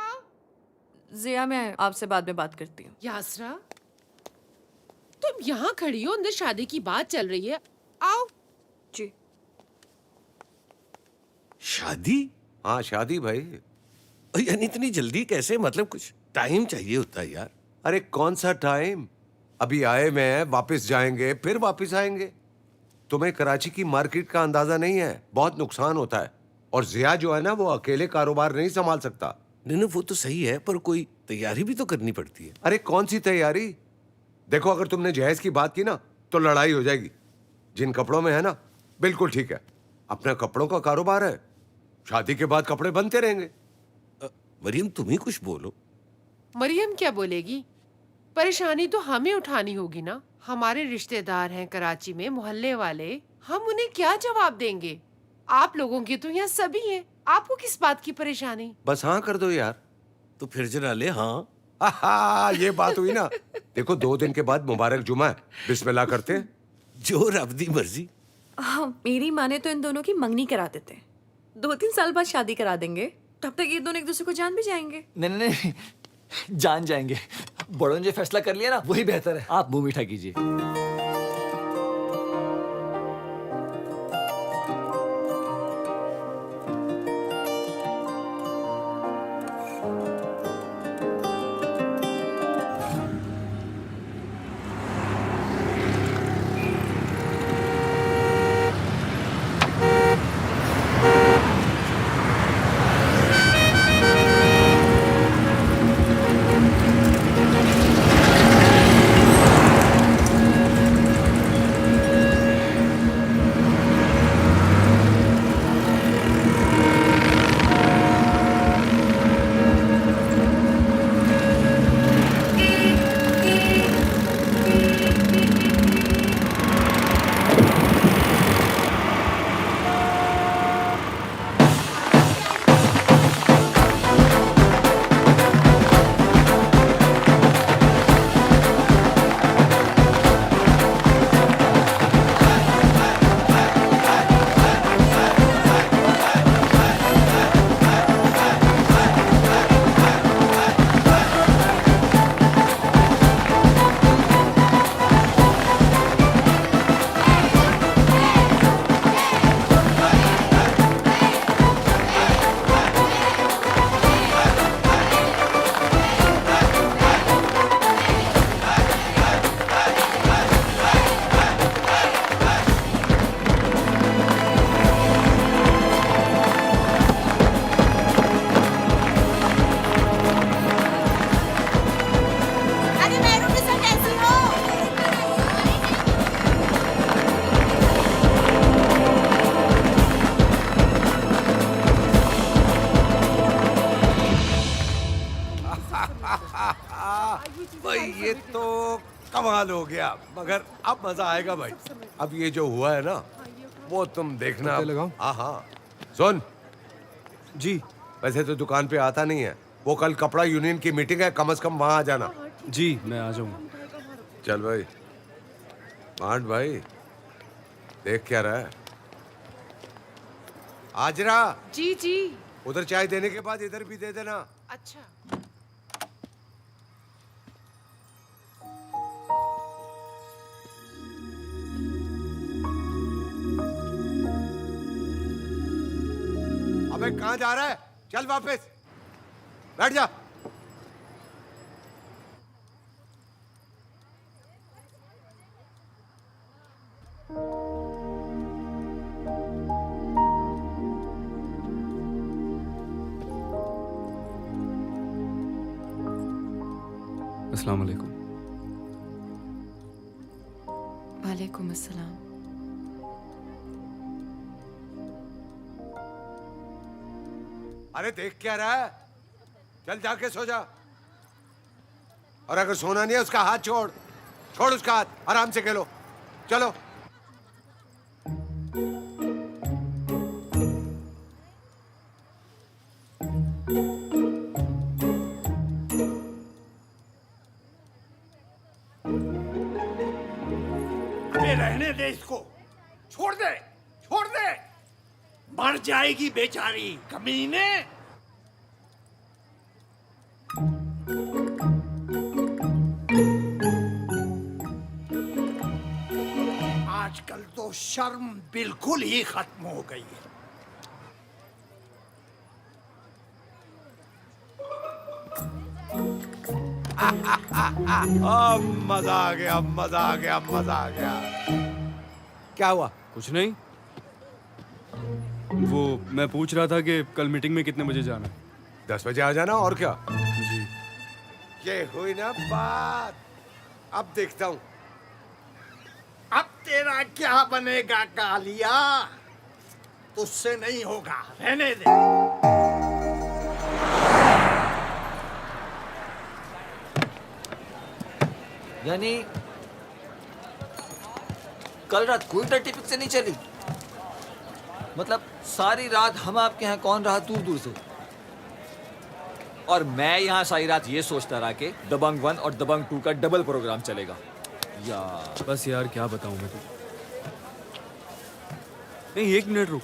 जिया, मैं आपसे बाद में बात करती हूँ। यासरा, तुम यहाँ खड़ी हो, अंदर शादी की बात चल रही है। आओ। जी। शादी? हाँ शादी भाई। यानी इतनी जल्दी कैसे, मतलब कुछ टाइम चाहिए होता है यार। अरे कौन सा टाइम, अभी आए में हैं, वापस जाएंगे फिर वापस आएंगे। तुम्हें कराची की मार्केट का अंदाजा नहीं है, बहुत नुकसान होता है। और जिया जो है ना, वो अकेले कारोबार नहीं संभाल सकता। नहीं वो तो सही है, पर कोई तैयारी भी तो करनी पड़ती है। अरे कौन सी तैयारी, देखो अगर तुमने जहेज की बात की ना तो लड़ाई हो जाएगी। जिन कपड़ों में है ना, बिल्कुल ठीक है, अपने कपड़ों का कारोबार है, शादी के बाद कपड़े बनते रहेंगे। मरियम तुम ही कुछ बोलो। मरियम क्या बोलेगी? परेशानी तो हमें उठानी होगी ना। हमारे रिश्तेदार हैं कराची में, मोहल्ले वाले, हम उन्हें क्या जवाब देंगे? आप लोगों की तो यहाँ सभी हैं, आपको किस बात की परेशानी? बस हाँ कर दो यार। तो फिर जना ले हाँ। ये बात हुई ना। देखो 2 दिन के बाद मुबारक जुमा है, बिस्मिल्लाह करते हैं। जो रब दी मर्जी। हाँ, मेरी माँ ने तो इन दोनों की मंगनी करा देते हैं, 2-3 साल बाद शादी करा देंगे, तब तक ये दोनों एक दूसरे को जान भी जाएंगे। नहीं नहीं नहीं, जान जाएंगे। बड़ों ने जो फैसला कर लिया ना वही बेहतर है। आप मुंह मीठा कीजिए। भाई ये तो कमाल हो गया, मगर अब मजा आएगा भाई। अब ये जो हुआ है ना, वो तुम देखना। हाँ हाँ सुन जी, वैसे तो दुकान पे आता नहीं है, वो कल कपड़ा यूनियन की मीटिंग है, कम से कम वहां आ जाना। जी मैं आ जाऊंगा। चल भाई। मांड भाई देख क्या रहा है। आजरा जी जी। उधर चाय देने के बाद इधर भी दे देना। अच्छा। अबे कहाँ जा रहा है, चल वापस बैठ जा। अस्सलाम वालेकुम। वालेकुम अस्सलाम। अरे देख क्या रहा है, चल जाके सो जा। और अगर सोना नहीं है उसका हाथ छोड़, छोड़ उसका हाथ, आराम से खेलो। चलो अबे रहने दे इसको, छोड़ दे, छोड़ दे, मर जाएगी बेचारी कमीने। आजकल तो शर्म बिल्कुल ही खत्म हो गई है। अब मजा आ गया, मजा आ गया, मजा आ गया। क्या हुआ? कुछ नहीं। वो मैं पूछ रहा था कि कल मीटिंग में कितने बजे जाना है? 10 बजे आ जाना, और क्या। जी। ये हुई ना बात। अब देखता हूँ। अब तेरा क्या बनेगा कालिया? तुझसे नहीं होगा, रहने दे। यानी कल रात कोई डर्टी पिक्चर नहीं चली? मतलब सारी रात हम आपके यहाँ कौन रहा दूर दूर से, और मैं यहाँ सारी रात ये सोचता रहा कि दबंग 1 और दबंग 2 का डबल प्रोग्राम चलेगा। यार बस यार, क्या बताऊं मैं तो। नहीं, 1 मिनट रुक।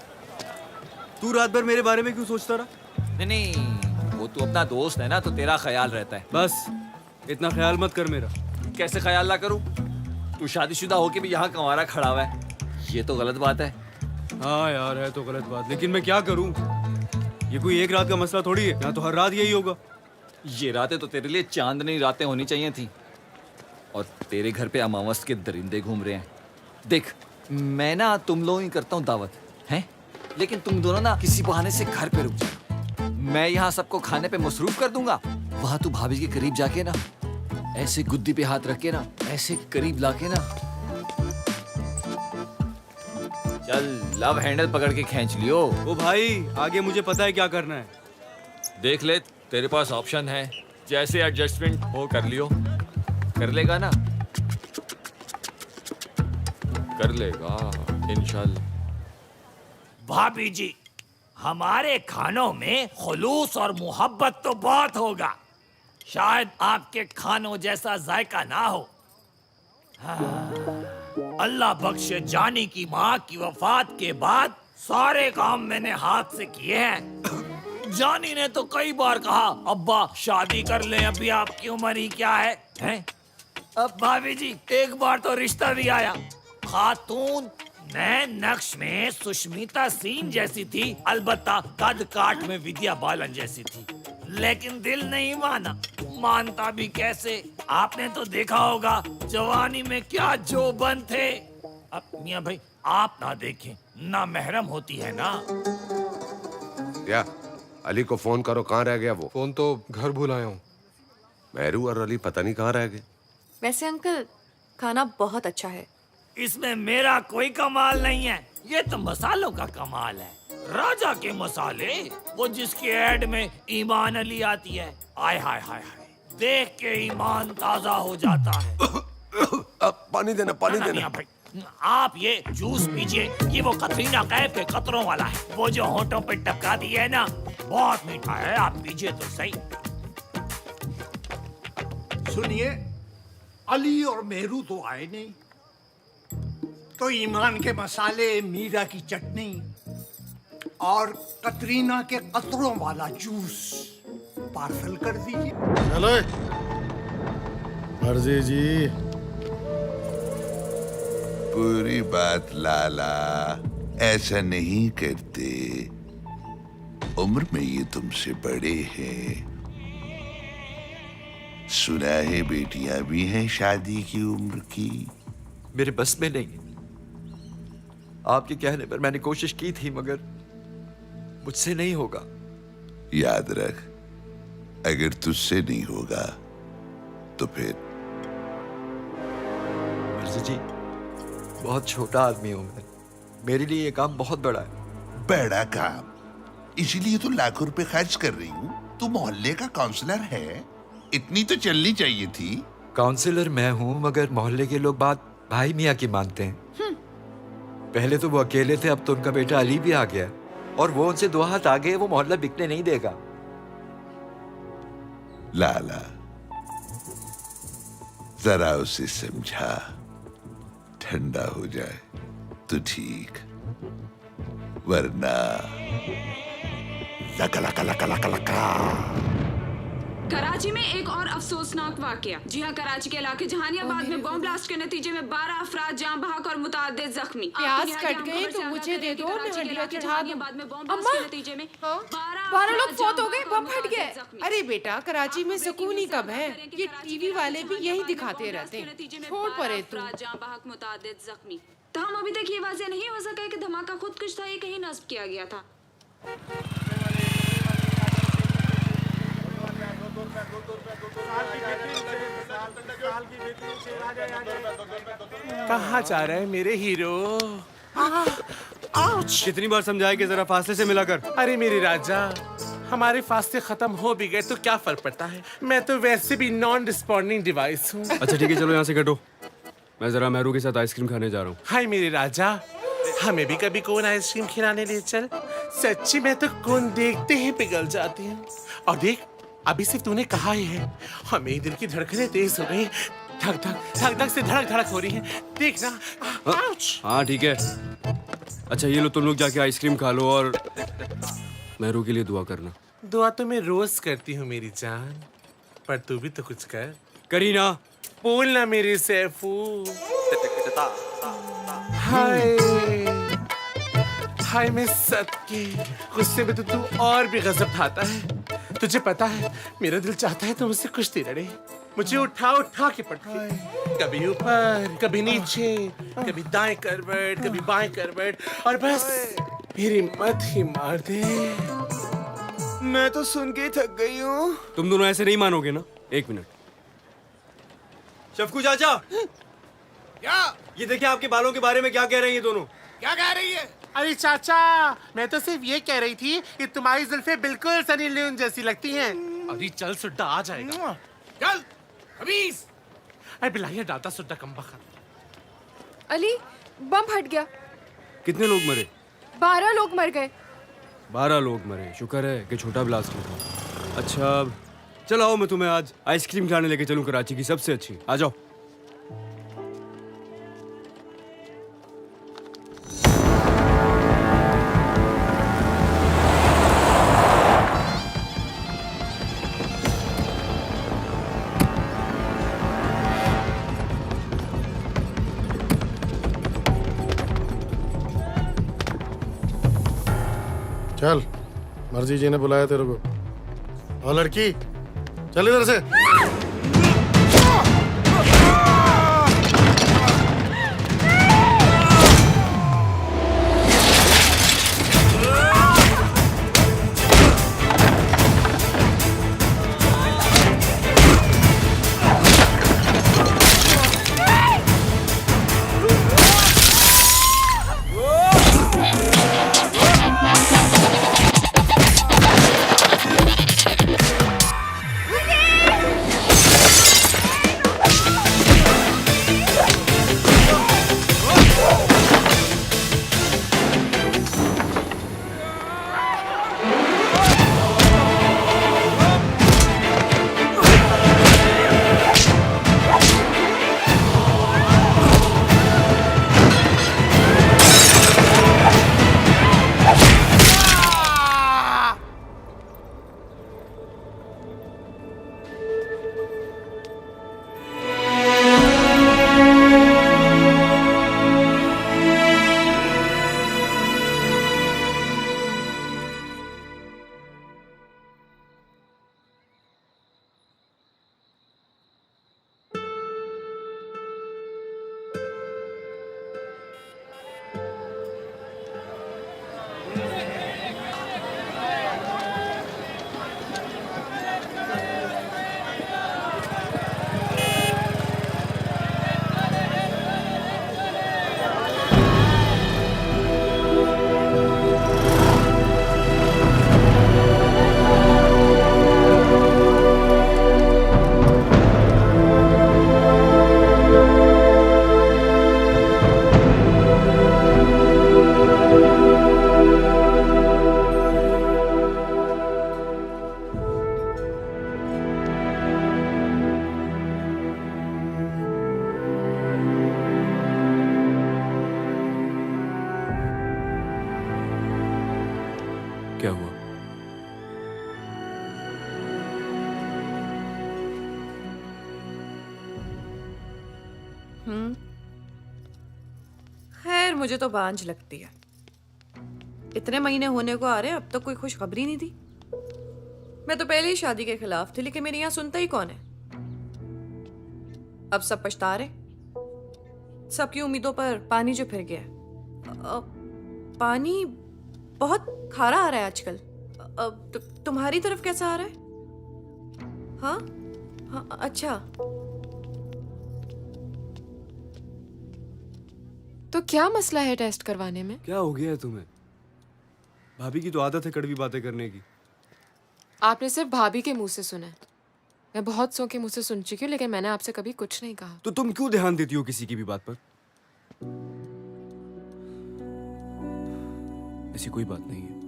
तू रात भर मेरे बारे में क्यों सोचता रहा? नहीं, वो तू अपना दोस्त है ना, तो तेरा ख्याल रहता है। बस इतना ख्याल मत कर मेरा। कैसे ख्याल ना करूं? तू शादीशुदा होके भी यहाँ कंवारा खड़ा हुआ है, ये तो गलत बात है। हाँ यार, है तो गलत बात, लेकिन मैं क्या करूं? ये कोई एक रात का मसला थोड़ी है, यहाँ तो हर रात यही होगा। ये रातें तो तेरे लिए चांदनी रातें होनी चाहिए थी, और तेरे घर पे अमावस के दरिंदे घूम रहे हैं। देख, मैं ना तुम लोगों ही करता हूँ दावत, हैं? लेकिन तुम दोनों ना किसी बहाने से घर पे रुक जाओ। मैं यहाँ सबको खाने पे मसरूफ कर दूंगा, वहां तू भाभी के करीब जाके ना ऐसे गुद्दी पे हाथ रख के ना ऐसे करीब लाके ना चल लव हैंडल पकड़ के खींच लियो। ओ भाई, आगे मुझे पता है क्या करना है। देख ले, तेरे पास ऑप्शन है, जैसे एडजस्टमेंट हो कर लियो। कर लेगा ना? कर लेगा इंशाल्लाह। भाभी जी, हमारे खानों में खुलूस और मोहब्बत तो बहुत होगा, शायद आपके खानों जैसा जायका ना हो। हाँ, अल्लाह बख्शे, जानी की माँ की वफात के बाद सारे काम मैंने हाथ से किए हैं। जानी ने तो कई बार कहा, अब्बा शादी कर लें, अभी आपकी उम्र ही क्या है, हैं? अब भाभी जी, एक बार तो रिश्ता भी आया। खातून मैं नक्श में सुष्मिता सेन जैसी थी, अलबत्ता कद काट में विद्या बालन जैसी थी, लेकिन दिल नहीं माना। मानता भी कैसे? आपने तो देखा होगा जवानी में क्या जोबन थे। अब मियां भाई, आप ना देखें, ना महरम होती है ना। क्या अली को फोन करो, कहाँ रह गया वो? फोन तो घर भूल आया हूँ। मेहरू और अली पता नहीं कहाँ रह गए। वैसे अंकल, खाना बहुत अच्छा है। इसमें मेरा कोई कमाल नहीं है, ये तो मसालों का कमाल है। राजा के मसाले, वो जिसके ऐड में ईमान अली आती है, आय हाय हाय हाय, देख के ईमान ताजा हो जाता है। पानी देना, पानी देना। भाई, आप ये जूस पीजिए, ये वो कतरीना कैफ के कतरों वाला है, वो जो होंठों पे टपका दी है ना, बहुत मीठा है, आप पीजिए तो सही। सुनिए, अली और मेहरू तो आए नहीं, तो ईमान के मसाले, मीरा की चटनी और कतरीना के कतरों वाला जूस पार्सल कर दीजिए। चलो मर्जी जी। पूरी बात लाला, ऐसा नहीं करते। उम्र में ये तुमसे बड़े हैं। सुना है बेटियां भी हैं शादी की उम्र की। मेरे बस में नहीं। आपके कहने पर मैंने कोशिश की थी, मगर मुझसे नहीं होगा। याद रख, अगर तुझसे नहीं होगा तो फिर। मिर्जा जी, बहुत छोटा आदमी हूं मैं, मेरे लिए ये काम बहुत बड़ा है। बड़ा काम? इसीलिए तो लाखों रुपए खर्च कर रही हूँ। तू मोहल्ले का काउंसलर है, इतनी तो चलनी चाहिए थी। काउंसलर मैं हूँ, मगर मोहल्ले के लोग बात भाई मियाँ की मानते हैं। पहले तो वो अकेले थे, अब तो उनका बेटा अली भी आ गया, और वो उनसे 2 हाथ आगे, वो मोहल्ला बिकने नहीं देगा। लाला, जरा उसे समझा, ठंडा हो जाए तो ठीक, वरना लका लका लका लका लका। कराची में एक और अफसोसनाक वाकया। जी हाँ, कराची के इलाके जहानियाबाद में बम ब्लास्ट के नतीजे में 12 अफराद जान बहक और मुतादिद जख्मी। प्याज कट गए तो मुझे दे दो, मैं हड्डियाँ चढ़ा दूं। अम्मा, नतीजे में 12 लोग फौत हो गए, बम फट गए। अरे बेटा, कराची में सुकून ही कब है? ये टीवी वाले भी यही दिखाते रहते हैं। छोड़ परे तू। जान बहक मुतादिद जख्मी। तो हम अभी तक ये वाज़ेह नहीं हो सका कि धमाका खुदकुश था, ये कहीं नस्ब किया गया था। कहाँ जा रहे हैं मेरे हीरो? कितनी बार समझाया कि जरा फासले से मिला कर। अरे मेरे राजा, हमारे फासले खत्म हो भी गए तो क्या फर्क पड़ता है? मैं तो वैसे भी नॉन रिस्पॉन्डिंग डिवाइस हूँ। अच्छा ठीक है, चलो यहाँ से कटो। मैं जरा मेहरू के साथ आइसक्रीम खाने जा रहा हूँ। हाय मेरे राजा, हमें भी कभी कौन आइसक्रीम खिलाने ले चल। सच्ची मैं तो कौन देखते ही पिघल जाती हूँ। और देख, अभी सिर्फ तूने कहा ही है, हमें दिल की धड़कनें तेज हो गई, धक धक धक धक से धड़क धड़क हो रही है। देख ना। हाँ ठीक है। अच्छा ये लो, तुम लोग जाके आइसक्रीम खा लो और मेहरू के लिए दुआ करना। दुआ तो मैं रोज करती हूँ मेरी जान, पर तू भी तो कुछ कर। करीना, बोल ना मेरे सैफू। हाय हाय, मैं सदके, गुस्से में तो तू और भी गजब ढाता है। तुझे पता है मेरा दिल चाहता है तो मुझसे कुश्ती लड़े, मुझे उठा उठा के पटके, कभी ऊपर कभी नीचे, कभी दाएं करवट कभी बाएं करवट, और बस मेरी मत ही मार दे। मैं तो सुन के थक गई हूँ। तुम दोनों ऐसे नहीं मानोगे ना? एक मिनट। शफकू चाचा, क्या? ये देखिए आपके बालों के बारे में क्या कह रहे हैं ये दोनों। क्या कह रही है? अरे चाचा, मैं तो सिर्फ ये कह रही थी कि तुम्हारी जुल्फें बिल्कुल सनी लियोन जैसी लगती हैं। अभी चल, सुड्डा आ जाएगा। चल खबीस। अरे बिलाहिया डालता सुड्डा कम बखत। अली, बम फट गया। कितने लोग मरे? 12 लोग मर गए। 12 लोग मरे, शुक्र है कि छोटा ब्लास्ट हुआ। अच्छा चलो आओ, मैं तुम्हें आज आइसक्रीम खिलाने लेके चलूं, कराची की सबसे अच्छी। आ जाओ। चल, मर्जी जी ने बुलाया तेरे को। और लड़की, चल इधर से। खैर मुझे तो बांझ लगती है। इतने महीने होने को आ रहे, अब तक कोई खुशखबरी नहीं दी। मैं तो पहले ही शादी के खिलाफ थी, लेकिन मेरे यहाँ सुनता ही कौन है। अब सब पछता रहे, सबकी उम्मीदों पर पानी जो फिर गया। पानी बहुत खारा आ रहा है आजकल। तुम्हारी तरफ कैसा आ रहा है? हाँ हाँ, अच्छा। तो क्या मसला है टेस्ट करवाने में? क्या हो गया है तुम्हें? भाभी की तो आदत है कड़वी बातें करने की। आपने सिर्फ भाभी के मुंह से सुना है। मैं बहुत सौ के मुंह से सुन चुकी हूँ, लेकिन मैंने आपसे कभी कुछ नहीं कहा। तो तुम क्यों ध्यान देती हो किसी की भी बात पर? ऐसी कोई बात नहीं है।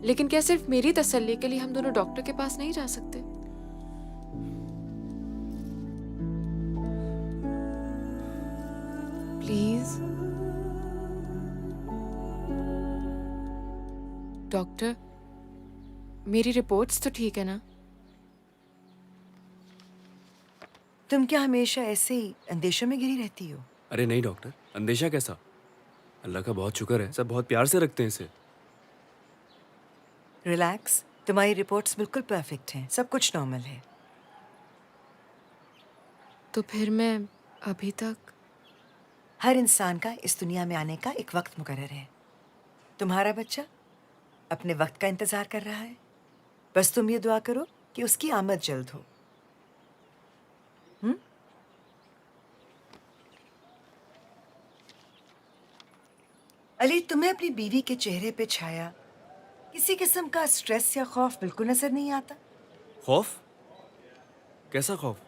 लेकिन क्या सिर्फ मेरी तसल्ली के लिए हम दोनों डॉक्टर के पास नहीं जा सकते? प्लीज डॉक्टर, मेरी रिपोर्ट्स तो ठीक है ना? तुम क्या हमेशा ऐसे ही अंदेशों में घिरी रहती हो? अरे नहीं डॉक्टर, अंदेशा कैसा? अल्लाह का बहुत शुक्र है, सब बहुत प्यार से रखते हैं इसे। रिलैक्स, तुम्हारी रिपोर्ट्स बिल्कुल परफेक्ट हैं, सब कुछ नॉर्मल है। तो फिर मैं अभी तक? हर इंसान का इस दुनिया में आने का एक वक्त मुकर्रर है। तुम्हारा बच्चा अपने वक्त का इंतजार कर रहा है। बस तुम ये दुआ करो कि उसकी आमद जल्द हो। अली, तुम्हें अपनी बीवी के चेहरे पे छाया किसी किस्म का स्ट्रेस या खौफ बिल्कुल नजर नहीं आता? खौफ? कैसा खौफ?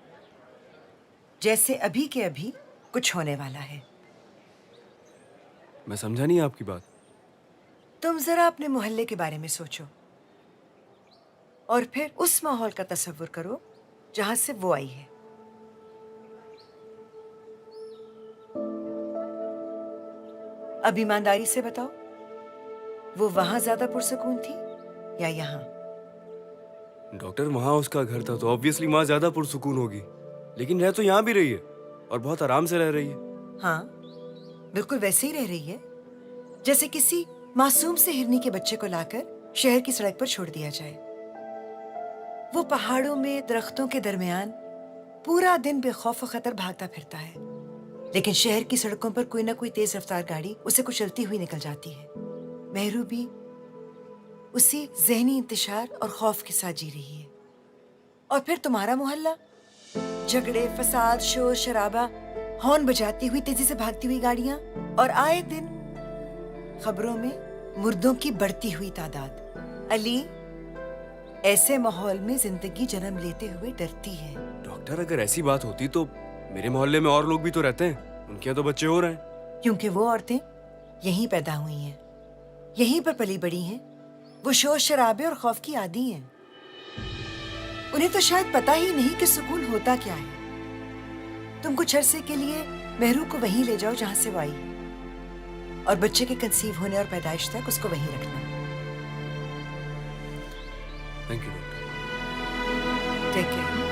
जैसे अभी के अभी कुछ होने वाला है। मैं समझा नहीं आपकी बात। तुम जरा अपने मोहल्ले के बारे में सोचो और फिर उस माहौल का तस्वुर करो जहां से वो आई है। अब ईमानदारी से बताओ, वो वहां ज्यादा पुरसकून थी या यहाँ? डॉक्टर, वहां उसका घर था तो ऑब्वियसली वहां ज्यादा पुरसुकून होगी, लेकिन रह तो यहाँ भी रही है और बहुत आराम से रह रही है। हाँ, बिल्कुल वैसे ही रह रही है जैसे किसी मासूम से हिरनी के बच्चे को लाकर शहर की सड़क पर छोड़ दिया जाए। वो पहाड़ों में दरख्तों के दरमियान पूरा दिन बेखौफ और खतर भागता फिरता है, लेकिन शहर की सड़कों पर कोई ना कोई तेज रफ्तार गाड़ी उसे कुचलती हुई निकल जाती है। मेहरू भी उसी जहनी इंतशार और खौफ के साथ जी रही है। और फिर तुम्हारा मोहल्ला, झगड़े, फसाद, शोर शराबा, हॉर्न बजाती हुई तेजी से भागती हुई गाड़ियां और आए दिन खबरों में मुर्दों की बढ़ती हुई तादाद। अली, ऐसे माहौल में जिंदगी जन्म लेते हुए डरती है। डॉक्टर, अगर ऐसी बात होती तो मेरे मोहल्ले में और लोग भी तो रहते हैं, उनके यहाँ तो बच्चे हो रहे हैं। क्योंकि वो औरतें यहीं पैदा हुई हैं, यहीं पर पली बड़ी हैं। वो शोर शराबे और खौफ की आदी हैं। उन्हें तो शायद पता ही नहीं कि सुकून होता क्या है। तुम कुछ अरसे के लिए मेहरू को वहीं ले जाओ जहां से वो आई और बच्चे के कंसीव होने और पैदाइश तक उसको वहीं रखना। Thank you doctor. Take care.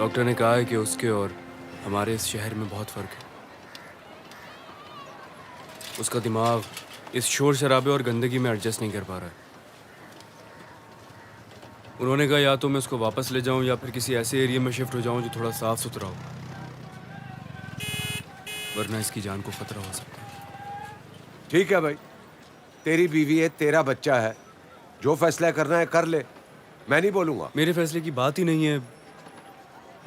Doctor ने कहा है कि उसके और हमारे इस शहर में बहुत फर्क है। उसका दिमाग इस शोर शराबे और गंदगी में एडजस्ट नहीं कर पा रहा है। उन्होंने कहा या तो मैं उसको वापस ले जाऊं या फिर किसी ऐसे एरिया में शिफ्ट हो जाऊं जो थोड़ा साफ सुथरा हो, वरना इसकी जान को खतरा हो सकता है। ठीक है भाई, तेरी बीवी है, तेरा बच्चा है, जो फैसला करना है कर ले, मैं नहीं बोलूंगा। मेरे फैसले की बात ही नहीं है।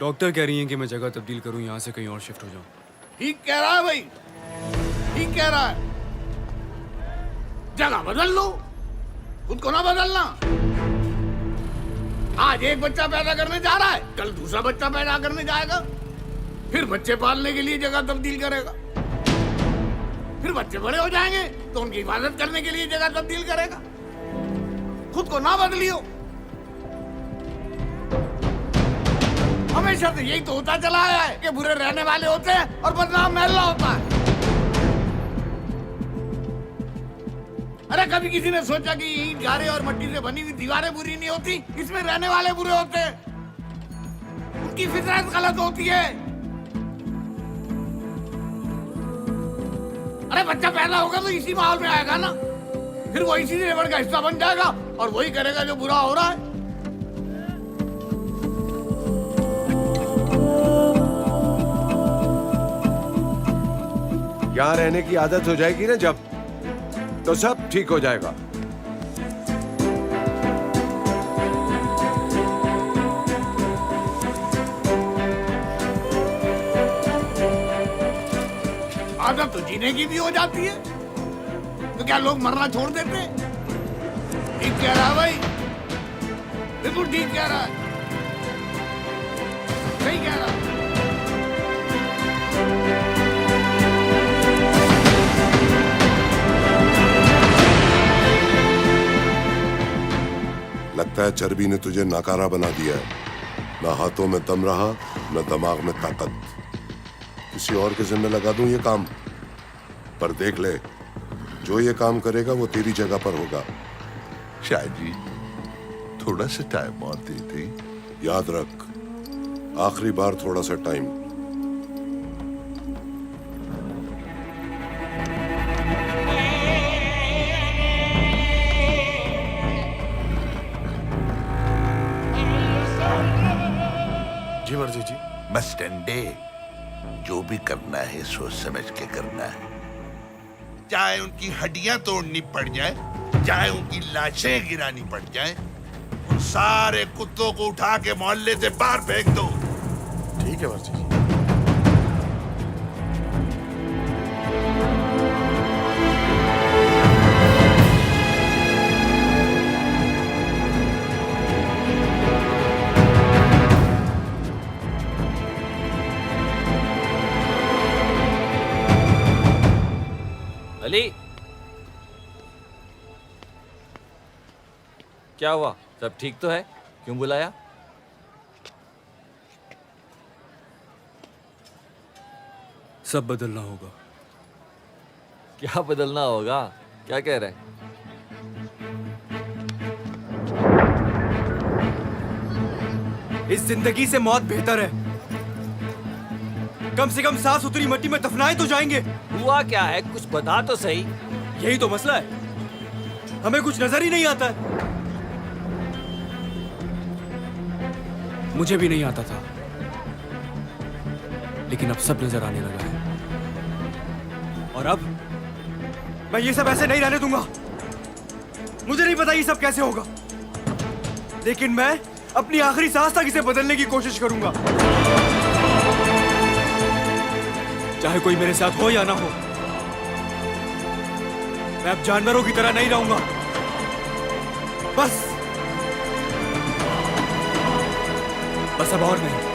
डॉक्टर कह रही हैं कि मैं जगह तब्दील करूं, यहाँ से कहीं और शिफ्ट हो जाऊं। ठीक कह रहा है भाई, ठीक कह रहा है। जगह बदल लो, खुद को ना बदलना। आज एक बच्चा पैदा करने जा रहा है, कल दूसरा बच्चा पैदा करने जाएगा, फिर बच्चे पालने के लिए जगह तब्दील करेगा, फिर बच्चे बड़े हो जाएंगे तो उनकी हिफाजत करने के लिए जगह तब्दील करेगा। खुद को ना बदलियो। हमेशा से यही तो होता चला आया है कि बुरे रहने वाले होते हैं और बदनाम महल्ला होता है। अरे कभी किसी ने सोचा कि ईंट गारे और मट्टी से बनी हुई दीवारें बुरी नहीं होती, इसमें रहने वाले बुरे होते हैं, उनकी फितरत गलत होती है। अरे बच्चा पैदा होगा तो इसी माहौल में आएगा ना, फिर वो इसी लेबर का हिस्सा बन जाएगा और वही करेगा जो बुरा हो रहा है। यहाँ रहने की आदत हो जाएगी ना जब, तो सब ठीक हो जाएगा। आदत तो जीने की भी हो जाती है, तो क्या लोग मरना छोड़ देते? ठीक कह रहा है भाई, बिल्कुल ठीक कह रहा है, सही कह रहा है। लगता है चर्बी ने तुझे नाकारा बना दिया है। ना हाथों में दम रहा, न दिमाग में ताकत। किसी और के जिम्मे लगा दूं ये काम, पर देख ले, जो ये काम करेगा वो तेरी जगह पर होगा। शाहजी, थोड़ा सा टाइम और दे दे। याद रख, आखिरी बार थोड़ा सा टाइम। जी मर्जी जी। मस्टंडे, जो भी करना है सोच समझ के करना है। चाहे उनकी हड्डियां तोड़नी पड़ जाए, चाहे उनकी लाशें गिरानी पड़ जाए, उन सारे कुत्तों को उठा के मोहल्ले से बाहर फेंक दो। ठीक है मर्जी जी। अली, क्या हुआ? सब ठीक तो है? क्यों बुलाया? सब बदलना होगा। क्या बदलना होगा? क्या कह रहे हैं? इस जिंदगी से मौत बेहतर है। कम से कम साफ सुथरी मिट्टी में दफनाए तो जाएंगे। हुआ क्या है? कुछ बता तो सही। यही तो मसला है, हमें कुछ नजर ही नहीं आता है। मुझे भी नहीं आता था, लेकिन अब सब नजर आने लगा है। और अब मैं ये सब ऐसे नहीं रहने दूंगा। मुझे नहीं पता ये सब कैसे होगा, लेकिन मैं अपनी आखिरी सांस तक इसे बदलने की कोशिश करूंगा, चाहे कोई मेरे साथ हो या ना हो। मैं अब जानवरों की तरह नहीं रहूंगा। बस अब और नहीं।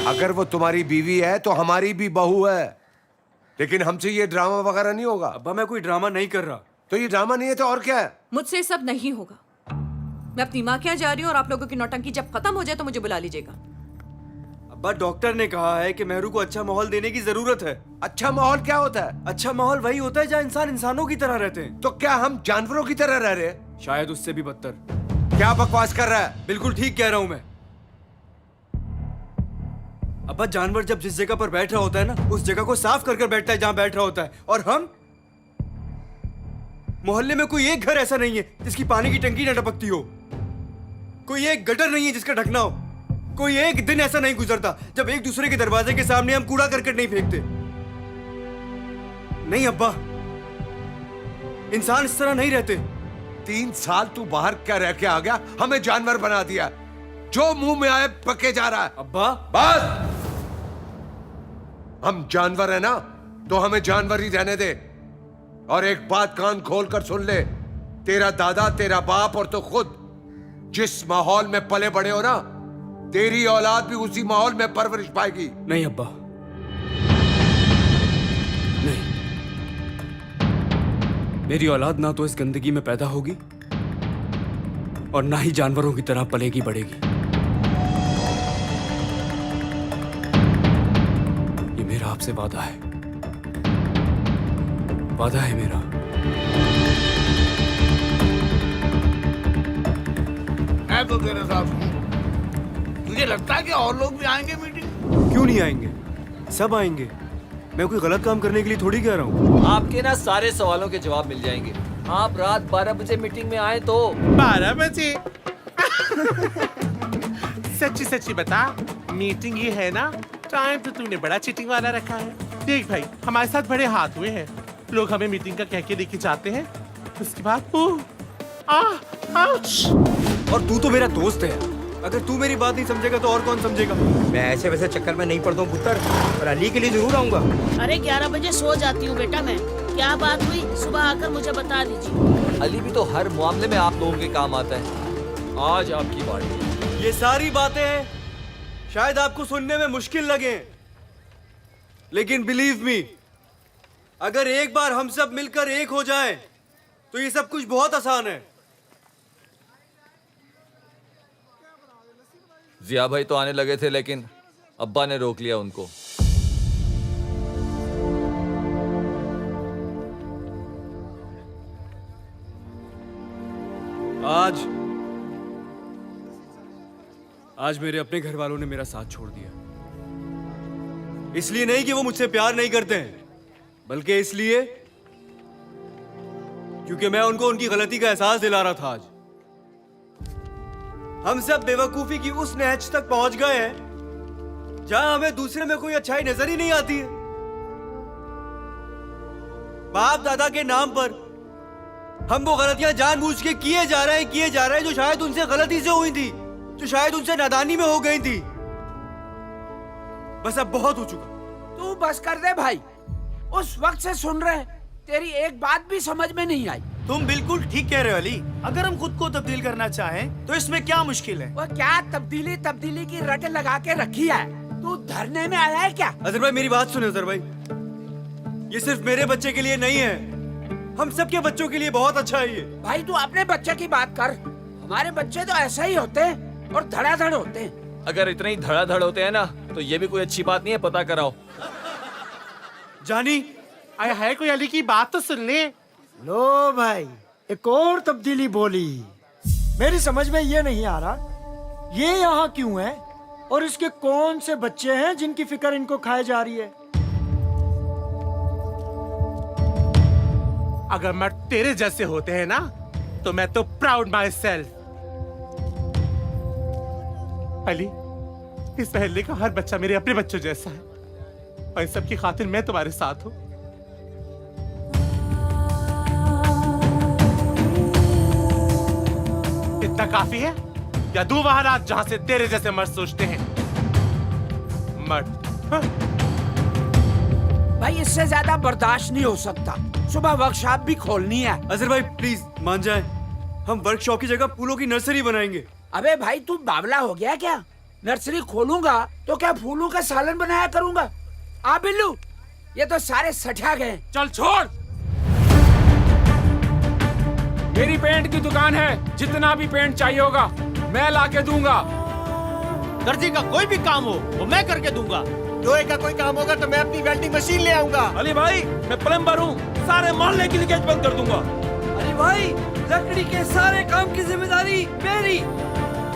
अगर वो तुम्हारी बीवी है तो हमारी भी बहू है। लेकिन हमसे ये ड्रामा वगैरह नहीं होगा। अब्बा मैं कोई ड्रामा नहीं कर रहा। तो ये ड्रामा नहीं है तो और क्या है? मुझसे सब नहीं होगा। मैं अपनी माँ के यहाँ जा रही हूँ और आप लोगों की नौटंकी जब खत्म हो जाए तो मुझे बुला लीजिएगा। अब्बा डॉक्टर ने कहा है कि मेहरू को अच्छा माहौल देने की जरूरत है। अच्छा माहौल क्या होता है? अच्छा माहौल वही होता है जहाँ इंसान इंसानों की तरह रहते हैं। तो क्या हम जानवरों की तरह रह रहे हैं? शायद उससे भी बदतर। क्या बकवास कर रहा है? बिल्कुल ठीक कह रहा हूँ मैं। अब्बा जानवर जब जिस जगह पर बैठ रहा होता है ना, उस जगह को साफ कर कर बैठता है जहाँ बैठ रहा होता है। और हम मोहल्ले में कोई एक घर ऐसा नहीं है जिसकी पानी की टंकी न टपकती हो, कोई एक गटर नहीं है जिसका ढकना हो, कोई एक दिन ऐसा नहीं गुजरता जब एक दूसरे के दरवाजे के सामने हम कूड़ा करकट नहीं फेंकते। नहीं अब्बा, इंसान इस तरह नहीं रहते। 3 साल तू बाहर क्या रह के आ गया, हमें जानवर बना दिया। जो मुंह में आए पके जा रहा है। अब्बा बस, हम जानवर है ना तो हमें जानवर ही रहने दे। और एक बात कान खोल कर सुन ले, तेरा दादा, तेरा बाप और तो खुद जिस माहौल में पले बड़े हो ना, तेरी औलाद भी उसी माहौल में परवरिश पाएगी। नहीं अब्बा, नहीं। मेरी औलाद ना तो इस गंदगी में पैदा होगी और ना ही जानवरों की तरह पलेगी बढ़ेगी। ये मेरा आपसे वादा है, वादा है मेरा। है तो तेरे साथ। मुझे लगता है कि और लोग भी आएंगे मीटिंग। क्यों नहीं आएंगे? सब आएंगे। मैं कोई गलत काम करने के लिए थोड़ी कह रहा हूँ। आपके ना सारे सवालों के जवाब मिल जाएंगे। आप रात 12 बजे मीटिंग में आए तो 12 बजे? सच्ची सच्ची बता, मीटिंग ये है ना? टाइम तो तूने बड़ा चीटिंग वाला रखा है। देख भाई, हमारे साथ बड़े हाथ हुए हैं। लोग हमें मीटिंग का कह के लेके जाते हैं, उसके बाद और तू तो मेरा दोस्त है। अगर तू मेरी बात नहीं समझेगा तो और कौन समझेगा? मैं ऐसे वैसे चक्कर में नहीं पड़ता हूँ पुत्र, पर अली के लिए जरूर आऊंगा। अरे 11 बजे सो जाती हूँ बेटा मैं। क्या बात हुई सुबह आकर मुझे बता दीजिए। अली भी तो हर मामले में आप लोगों के काम आता है। आज आपकी बारी। ये सारी बातें शायद आपको सुनने में मुश्किल लगे, लेकिन बिलीव मी, अगर एक बार हम सब मिलकर एक हो जाएं, तो ये सब कुछ बहुत आसान है। जिया भाई तो आने लगे थे, लेकिन अब्बा ने रोक लिया उनको। आज मेरे अपने घर वालों ने मेरा साथ छोड़ दिया। इसलिए नहीं कि वो मुझसे प्यार नहीं करते हैं, बल्कि इसलिए क्योंकि मैं उनको उनकी गलती का एहसास दिला रहा था। आज हम सब बेवकूफी की उस नहज तक पहुंच गए हैं जहां हमें दूसरे में कोई अच्छाई नजर ही नहीं आती है। बाप दादा के नाम पर हम वो गलतियां जानबूझ के किए जा रहे हैं जो शायद उनसे गलती से हुई थी, जो शायद उनसे नादानी में हो गई थी। बस अब बहुत हो चुका। तू बस कर दे भाई, उस वक्त से सुन रहे, तेरी एक बात भी समझ में नहीं आई। तुम बिल्कुल ठीक कह रहे हो अली। अगर हम खुद को तब्दील करना चाहें तो इसमें क्या मुश्किल है? वो क्या तब्दीली की रट लगा के रखी है? तू धरने में आया है क्या? अजहर भाई मेरी बात सुनो। अजहर भाई, ये सिर्फ मेरे बच्चे के लिए नहीं है, हम सब के बच्चों के लिए बहुत अच्छा है ये। भाई तू अपने बच्चे की बात कर, हमारे बच्चे तो ऐसा ही होते हैं और धड़ाधड़ होते हैं। अगर इतने ही धड़ाधड़ होते हैं ना, तो ये भी कोई अच्छी बात नहीं है। पता कराओ। जानी आया है कोई? अली की बात तो सुन ले। लो भाई, एक और तब्दीली बोली। मेरी समझ में ये नहीं आ रहा, ये यहाँ क्यों है और इसके कौन से बच्चे हैं जिनकी फिक्र इनको खाए जा रही है? अगर मैं तेरे जैसे होते हैं ना, तो मैं तो प्राउड माई सेल्फ। अली, इस मोहल्ले का हर बच्चा मेरे अपने बच्चों जैसा है, और इन सब की खातिर मैं तुम्हारे साथ हूँ। इतना काफी है या दो वहां रात जहां से तेरे जैसे मर्द सोचते हैं? मर्द हाँ? भाई इससे ज्यादा बर्दाश्त नहीं हो सकता। सुबह वर्कशॉप भी खोलनी है। अजहर भाई प्लीज मान जाए, हम वर्कशॉप की जगह फूलों की नर्सरी बनाएंगे। अबे भाई तू बावला हो गया क्या? नर्सरी खोलूंगा तो क्या फूलों का सालन बनाया करूंगा? आ बिल्लू, ये तो सारे सठा गए। चल छोड़। मेरी पेंट की दुकान है, जितना भी पेंट चाहिए होगा मैं ला के दूंगा। दर्जी का कोई भी काम हो वो मैं करके दूंगा। लोहे का कोई काम होगा तो मैं अपनी वेल्डिंग मशीन ले आऊंगा। अली भाई मैं प्लम्बर हूँ, सारे मोहल्ले की लीकेज बंद कर दूंगा। अली भाई लकड़ी के सारे काम की जिम्मेदारी मेरी।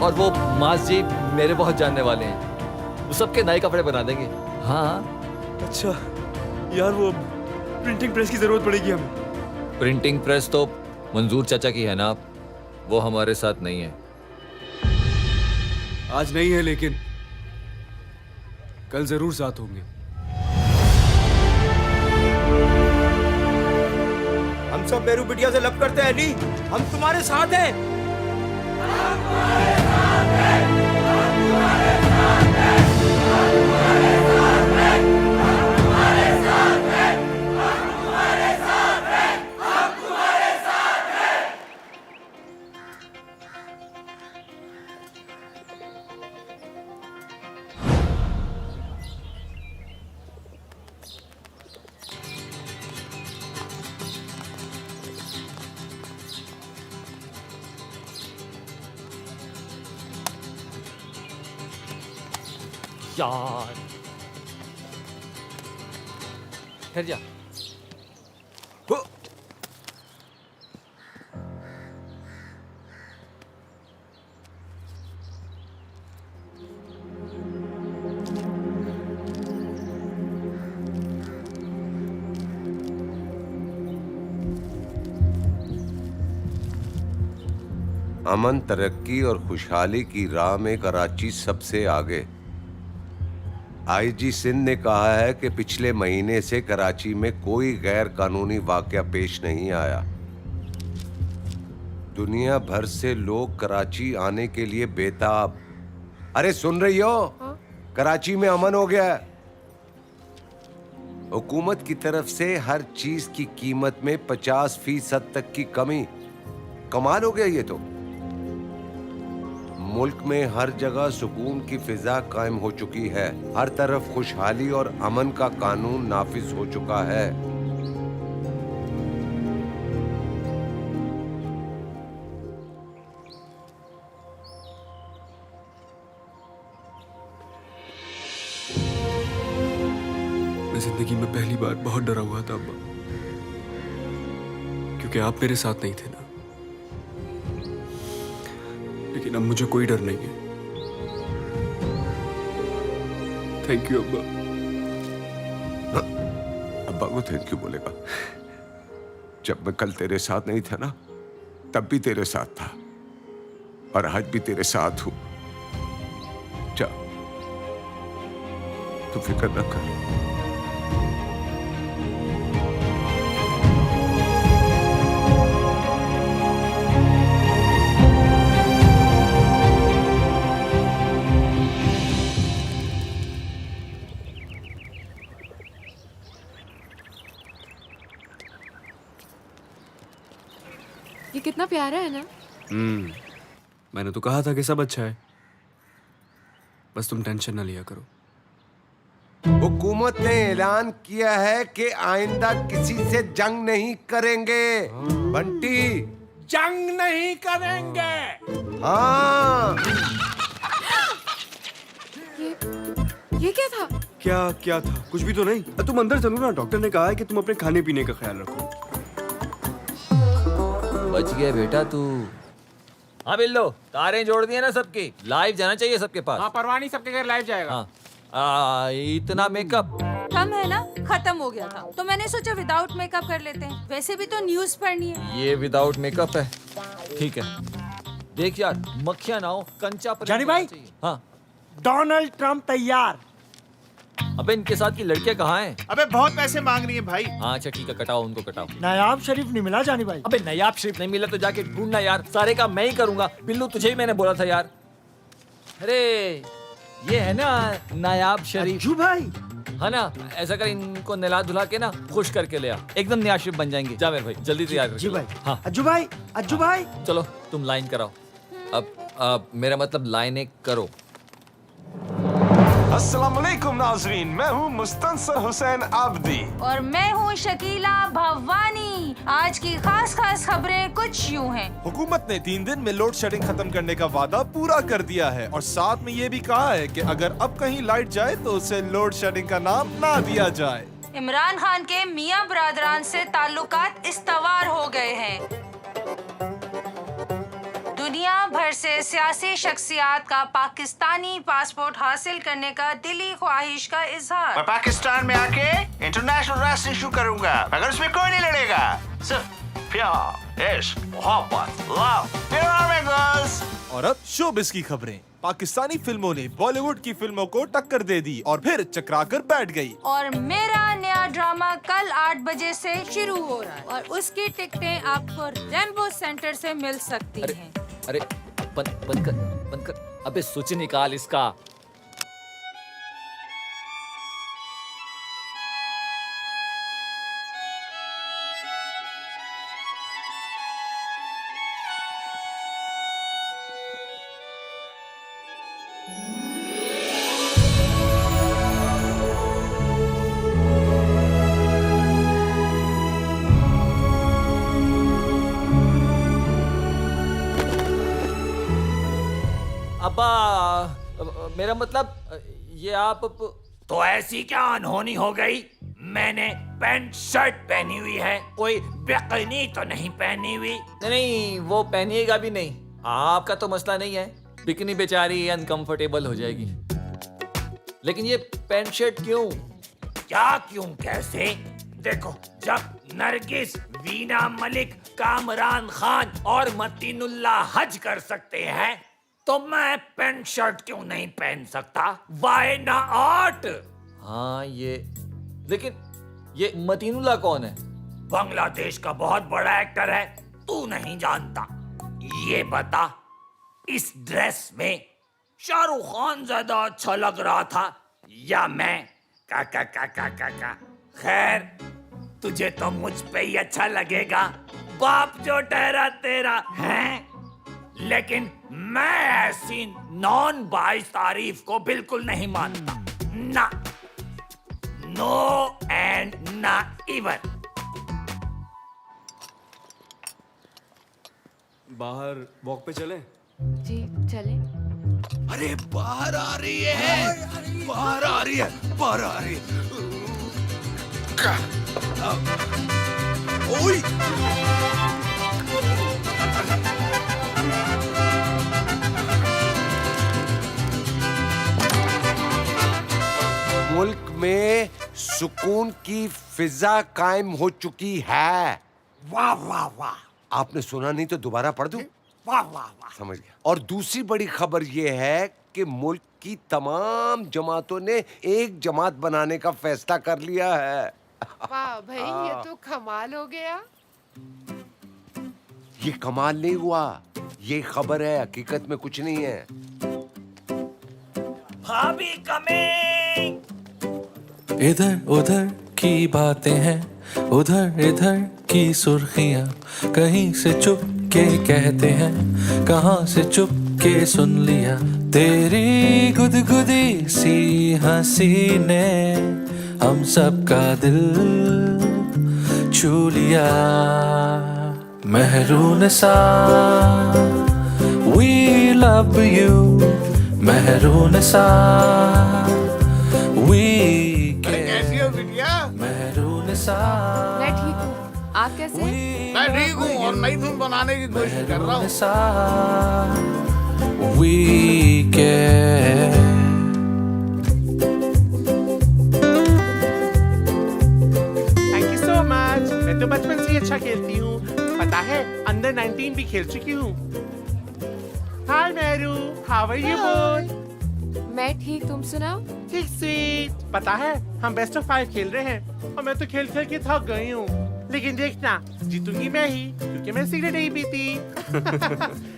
और वो मास जी मेरे बहुत जानने वाले हैं, वो सबके नए कपड़े बना देंगे। हाँ अच्छा यार, वो प्रिंटिंग प्रेस की जरूरत पड़ेगी हमें। प्रिंटिंग प्रेस तो मंजूर चाचा की है ना, वो हमारे साथ नहीं है। आज नहीं है लेकिन कल जरूर साथ होंगे। हम सब मेरू बिटिया से लब करते हैं अली, हम तुम्हारे साथ हैं। यार ठहर जा। अमन, तरक्की और खुशहाली की राह में कराची सबसे आगे। आईजी सिंध ने कहा है कि पिछले महीने से कराची में कोई गैर कानूनी वाकया पेश नहीं आया। दुनिया भर से लोग कराची आने के लिए बेताब। अरे सुन रही हो? कराची में अमन हो गया है। हुकूमत की तरफ से हर चीज की कीमत में 50% तक की कमी। कमाल हो गया ये तो। मुल्क में हर जगह सुकून की फिजा कायम हो चुकी है। हर तरफ खुशहाली और अमन का कानून नाफिज हो चुका है। मैं जिंदगी में पहली बार बहुत डरा हुआ था अब्बा, क्योंकि आप मेरे साथ नहीं थे ना। लेकिन अब मुझे कोई डर नहीं है। थैंक यू अब्बा। अब्बा को थैंक यू बोलेगा? जब मैं कल तेरे साथ नहीं था ना, तब भी तेरे साथ था और आज भी तेरे साथ हूं। जा, तू फिक्र न कर। ये कितना प्यारा है ना। मैंने तो कहा था कि सब अच्छा है, बस तुम टेंशन ना लिया करो। हुकूमत ने ऐलान किया है कि आइंदा किसी से जंग नहीं करेंगे। बंटी, जंग नहीं करेंगे। हाँ। ये क्या था? क्या था? कुछ भी तो नहीं। तुम अंदर चलो ना, डॉक्टर ने कहा है कि तुम अपने खाने पीने का ख्याल रखो। बच गया बेटा तू। हाँ बिल्लो, कारें जोड़ दी है ना सबकी, लाइव जाना चाहिए सबके पास। हाँ, परवानी सबके घर लाइव जाएगा। हाँ। इतना मेकअप कम है ना, खत्म हो गया था तो मैंने सोचा विदाउट मेकअप कर लेते हैं। वैसे भी तो न्यूज़ पढ़नी है। ये विदाउट मेकअप है, ठीक है। देख यार, मक्खियां ना हो, कंचा पर जानी भाई। हाँ, डोनाल्ड ट्रम्प तैयार। अबे इनके साथ की लड़कियां कहाँ हैं? अबे बहुत पैसे मांग रही है भाई। हाँ अच्छा ठीक है, कटाओ उनको, कटाओ। नायाब शरीफ नहीं मिला जानी भाई। अबे नायाब शरीफ नहीं मिला तो जाके ढूंढना यार, सारे काम मैं ही करूंगा। बिल्लू तुझे ही मैंने बोला था यार। अरे ये है ना नायाब शरीफ भाई, है ना? ऐसा कर, इनको नहला धुला के ना खुश करके ले आ, एकदम नया शरीफ बन जाएंगे। जा मेरे भाई, जल्दी तैयार कर। जी भाई। हाँ अज्जू भाई, अज्जू भाई। चलो तुम लाइन कराओ। अब मेरा मतलब लाइन एक करो। अस्सलाम वालेकुम नाज़रीन, मैं हूँ मुस्तंसर हुसैन आबदी। और मैं हूँ शकीला भवानी। आज की खास खबरें कुछ यूँ हैं। हुकूमत ने 3 दिन में लोड शेडिंग खत्म करने का वादा पूरा कर दिया है और साथ में ये भी कहा है कि अगर अब कहीं लाइट जाए तो उसे लोड शेडिंग का नाम ना दिया जाए। इमरान खान के मियां बरादरान से ताल्लुकात इस्तवार हो गए हैं। दुनिया भर से सियासी शख्सियात का पाकिस्तानी पासपोर्ट हासिल करने का दिली ख्वाहिश का इजहार। मैं पाकिस्तान में आके इंटरनेशनल रेसलिंग शुरू करूंगा, मगर उसमें कोई नहीं लड़ेगा, सिर्फ प्यार, इश्क, मोहब्बत, लव, गर्ल्स। और अब शोबिस की खबरें। पाकिस्तानी फिल्मों ने बॉलीवुड की फिल्मों को टक्कर दे दी और फिर चकराकर बैठ गई। और मेरा नया ड्रामा कल 8 बजे से शुरू हो रहा है और उसकी टिकटें आपको रेम्बो सेंटर से मिल सकती हैं। अरे बंद कर। अबे स्विच निकाल इसका। अब्बा, मेरा मतलब ये आप तो ऐसी क्या अनहोनी हो गई? मैंने पैंट शर्ट पहनी हुई है, कोई बिकिनी तो नहीं पहनी हुई। नहीं, वो पहनिएगा भी नहीं। आपका तो मसला नहीं है, बिकनी बेचारी अनकंफर्टेबल हो जाएगी। लेकिन ये पैंट शर्ट क्यों? क्या क्यों कैसे? देखो, जब नरगिस, वीना मलिक, कामरान खान और मतीनुल्लाह हज कर सकते हैं तो मैं पैंट शर्ट क्यों नहीं पहन सकता? Why not? हाँ लेकिन ये मतीनुल्लाह कौन है? बांग्लादेश का बहुत बड़ा एक्टर है, तू नहीं जानता? ये बता, इस ड्रेस में शाहरुख खान ज्यादा अच्छा लग रहा था या मैं? का। खैर, तुझे तो मुझ पे ही अच्छा लगेगा, बाप जो ठहरा तेरा है। लेकिन मैं ऐसी नॉन बाइस तारीफ को बिल्कुल नहीं मानता, ना, नो एंड ना इवन। बाहर वॉक पे चलें? जी चले। अरे बाहर आ रही है, बाहर आ रही है, बाहर आ रही है। ओए! मुल्क में सुकून की फिजा कायम हो चुकी है। वाह वाह वाह। आपने सुना नहीं तो दोबारा पढ़ दूं? वाह वाह वाह। समझ गया। और दूसरी बड़ी खबर यह है कि मुल्क की तमाम जमातों ने एक जमात बनाने का फैसला कर लिया है। वाह भाई, ये तो कमाल हो गया। ये कमाल नहीं हुआ, ये खबर है, हकीकत में कुछ नहीं है। भाभी कमिंग। इधर उधर की बातें हैं, उधर इधर की सुर्खियां, कहीं से चुप के कहते हैं, कहाँ से चुप के सुन लिया। तेरी गुदगुदी सी हंसी ने हम सबका दिल छू लिया। महरून सा we love you, महरून सा we कैसी हो बिटिया? महरून सा। मैं ठीक हूँ, आप कैसे हैं? मैं ठीक हूँ और नई धुन बनाने की कोशिश कर रहा हूँ। We care। Thank you so much. मैं तो बचपन से ही अच्छा खेलती हूँ, पता है अंडर 19 भी खेल चुकी हूँ। हाय मेरू, हाउ आर यू बोय? मैं ठीक, तुम सुनाओ? ठीक स्वीट। पता है हम बेस्ट ऑफ 5 खेल रहे हैं और मैं तो खेल खेल के थक गई हूँ, लेकिन देखना जीतूंगी मैं ही, क्योंकि मैं सिगरेट नहीं पीती।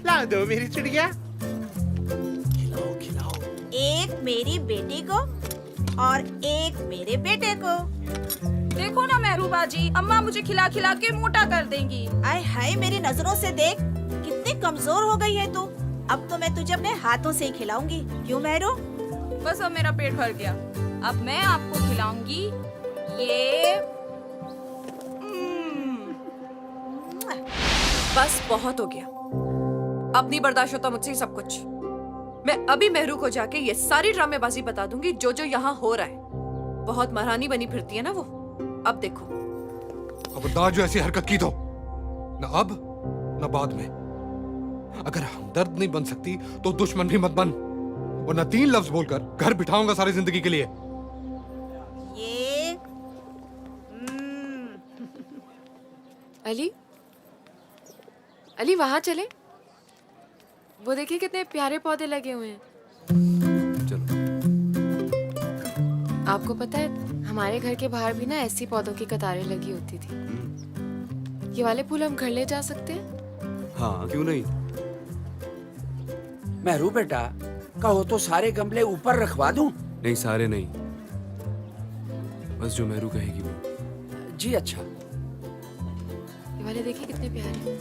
ला दो मेरी चिड़िया। एक मेरी बेटी को और एक मेरे बेटे को। देखो ना महरूबा जी, अम्मा मुझे खिला खिला के मोटा कर देंगी। आय हाय, मेरी नजरों से देख कितनी कमजोर हो गई है तू। अब तो मैं तुझे अपने हाथों से ही खिलाऊंगी, क्यों महरू? बस अब मेरा पेट भर गया। अब मैं आपको खिलाऊंगी ये। बस बहुत हो गया, अब नहीं बर्दाश्त होता मुझसे सब कुछ। मैं अभी मेहरू को जाके ये सारी ड्रामेबाजी बता दूंगी जो जो यहाँ हो रहा है। बहुत महारानी बनी फिरती है ना वो। अब देखो। खबरदार जो ऐसी हरकत की तो न अब न बाद में। अगर हमदर्द नहीं बन सकती तो दुश्मन भी मत बन, और न 3 लफ्ज बोलकर घर बिठाऊंगा सारी जिंदगी के लिए। ये अली, अली वहां चले, वो देखिए कितने प्यारे पौधे लगे हुए हैं। आपको पता है हमारे घर के बाहर भी ना ऐसी पौधों की कतारें लगी होती थी। ये वाले फूल हम घर ले जा सकते हैं? हाँ क्यों नहीं। मेहरू बेटा, कहो तो सारे गमले ऊपर रखवा दूं? नहीं सारे नहीं, बस जो मेहरू कहेगी वो। जी अच्छा। ये वाले देखिए कितने प्यारे हैं।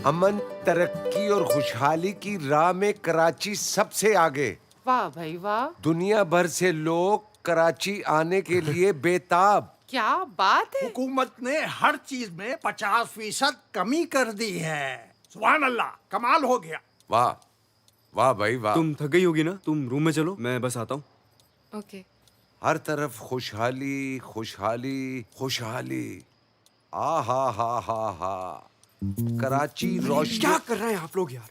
अमन, तरक्की और खुशहाली की राह में कराची सबसे आगे। वाह भाई वाह, दुनिया भर से लोग कराची आने के लिए बेताब। क्या बात है। हुकूमत ने हर चीज में 50% कमी कर दी है। सुभान अल्लाह, कमाल हो गया। वाह वाह भाई वाह। तुम थक गई होगी ना, तुम रूम में चलो, मैं बस आता हूँ। ओके। हर तरफ खुशहाली खुशहाली खुशहाली। आ हा। कराची रोशनी। क्या कर रहे हैं आप लोग यार?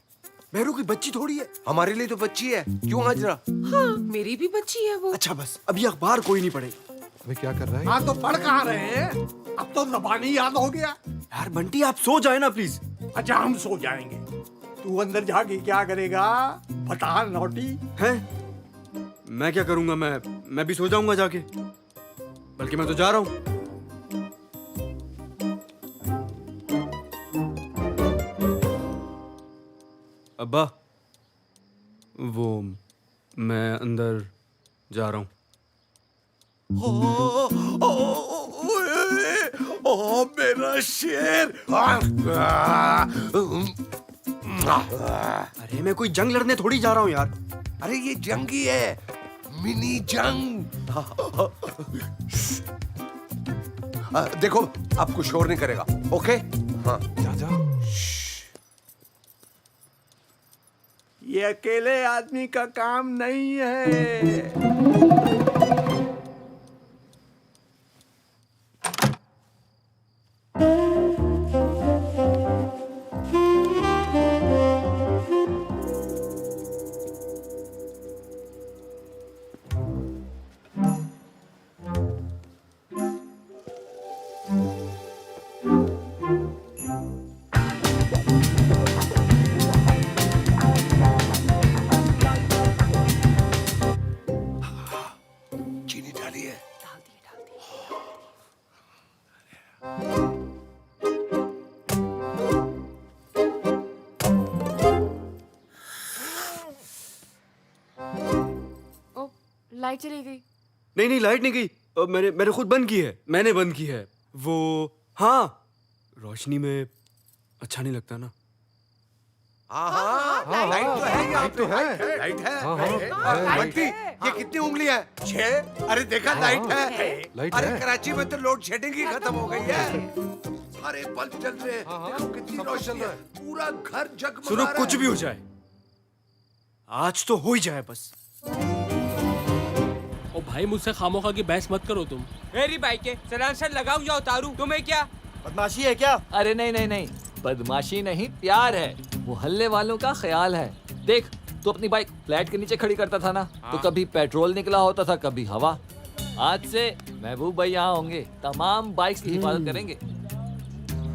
मेहरू की बच्ची थोड़ी है। हमारे लिए तो बच्ची है, क्यों हाजरा? हाँ, मेरी भी बच्ची है वो। अच्छा बस, अभी अखबार कोई नहीं पढ़ेगा। अबे क्या कर रहा है? हाँ तो पढ़ कहाँ रहे हैं? अब तो ज़बानी याद हो गया। यार बंटी आप सो जाए ना प्लीज। अच्छा हम सो जाएंगे, तू अंदर जाके क्या करेगा बता नौटी। हैं? मैं क्या करूंगा? मैं भी सो जाऊंगा जाके, बल्कि मैं तो जा रहा हूँ। अब्बा, वो मैं अंदर जा रहा हूँ। ओ मेरा शेर। अरे मैं कोई जंग लड़ने थोड़ी जा रहा हूँ यार। अरे ये जंगी है, मिनी जंग। देखो आपको शोर नहीं करेगा, ओके? हाँ जा। ये अकेले आदमी का काम नहीं है। चीनी डालिए। ओ, लाइट चली गई। नहीं लाइट नहीं गई, मैंने खुद बंद की है। मैंने बंद की है वो। हाँ, रोशनी में अच्छा नहीं लगता ना। हाँ, लाइट तो है, यहाँ पे लाइट है। बंटी, ये कितनी उंगली है? 6। अरे देखा, लाइट है। अरे कराची में तो लोड शेडिंग ही खत्म हो गई है। सारे बल्ब जल रहे हैं, देखो कितनी रोशनी है, पूरा घर जगमगा सुनो, रहा है। कुछ भी हो जाए, आज तो हो ही जाए बस। ओ भाई, मुझसे खामोखा की बहस मत करो तुम। मेरी बाइक के सलांसर लगाऊं या उतारूं? तुम्हें क्या बदमाशी है क्या? अरे नहीं, बदमाशी नहीं, प्यार है। मोहल्ले वालों का ख्याल है। देख, तू अपनी बाइक फ्लैट के नीचे खड़ी करता था ना, तो कभी पेट्रोल निकला होता था, कभी हवा। आज से महबूब भाई यहाँ होंगे, तमाम बाइक्स की हिफाजत करेंगे।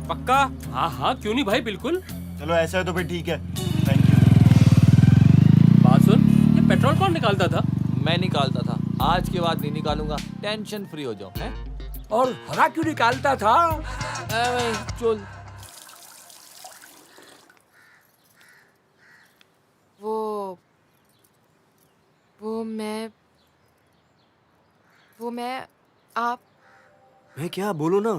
पक्का? हाँ, क्यों नहीं भाई, बिल्कुल। चलो ऐसा है तो फिर ठीक है। बात सुन, ये पेट्रोल कौन निकालता था? मैं निकालता था, आज के बाद नहीं निकालूंगा। टेंशन फ्री हो जाओ। हैं? और हवा क्यों निकालता था? चल। वो मैं आप मैं क्या बोलो ना।